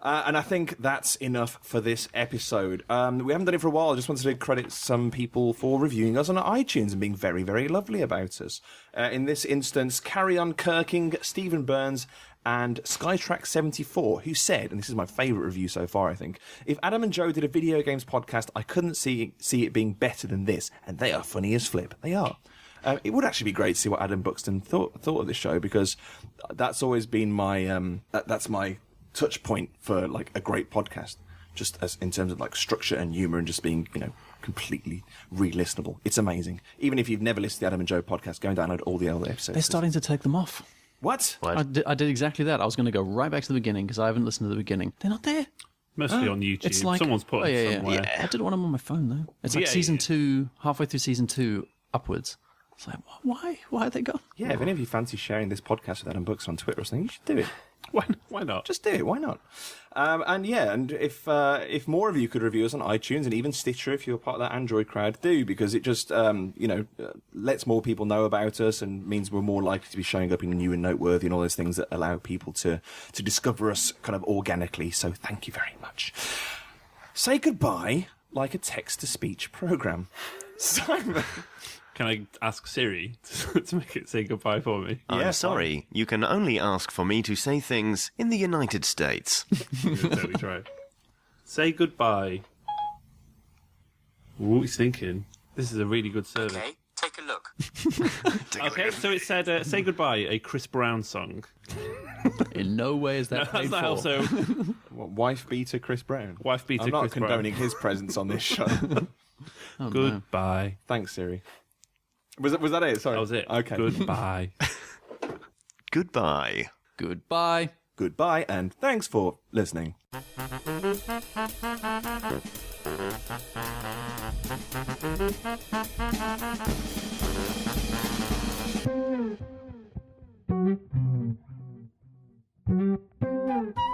And I think that's enough for this episode. We haven't done it for a while. I just wanted to credit some people for reviewing us on iTunes and being very, very lovely about us. In this instance, Carry On Kirking, Stephen Burns, and Skytrack74, who said, and this is my favourite review so far, I think, if Adam and Joe did a video games podcast, I couldn't see it being better than this, and they are funny as flip. They are. It would actually be great to see what Adam Buxton thought of this show, because that's always been my that's my touch point for like a great podcast, just as in terms of like structure and humour and just being completely re-listenable. It's amazing. Even if you've never listened to the Adam and Joe podcast, go and download all the other episodes. They're starting to take them off. What? I did exactly that. I was going to go right back to the beginning because I haven't listened to the beginning. They're not there. Mostly on YouTube. It's like, Someone's put it somewhere. Yeah. I did one of them on my phone, though. It's like season 2, halfway through season 2 upwards. It's like, why? Why are they gone? Yeah, if any of you fancy sharing this podcast with Adam Buxton on Twitter or something, you should do it. Why not? Just do it. Why not? And if more of you could review us on iTunes and even Stitcher, if you're part of that Android crowd, do, because it just lets more people know about us and means we're more likely to be showing up in New and Noteworthy and all those things that allow people to discover us kind of organically. So thank you very much. Say goodbye like a text-to-speech program. Simon. Can I ask Siri to make it say goodbye for me? I'm sorry. You can only ask for me to say things in the United States. Totally try. Say goodbye. Ooh, he's thinking. This is a really good service. Okay, take a look. Okay, so it said, say goodbye, a Chris Brown song. In no way is that paid That's not for. also What, wife beater Chris Brown? wife beater I'm not Chris condoning his presence on this show. Oh, no. Goodbye. Thanks, Siri. Was that it? Sorry. That was it. Okay. Goodbye. Goodbye. Goodbye. Goodbye, and thanks for listening. Thank you.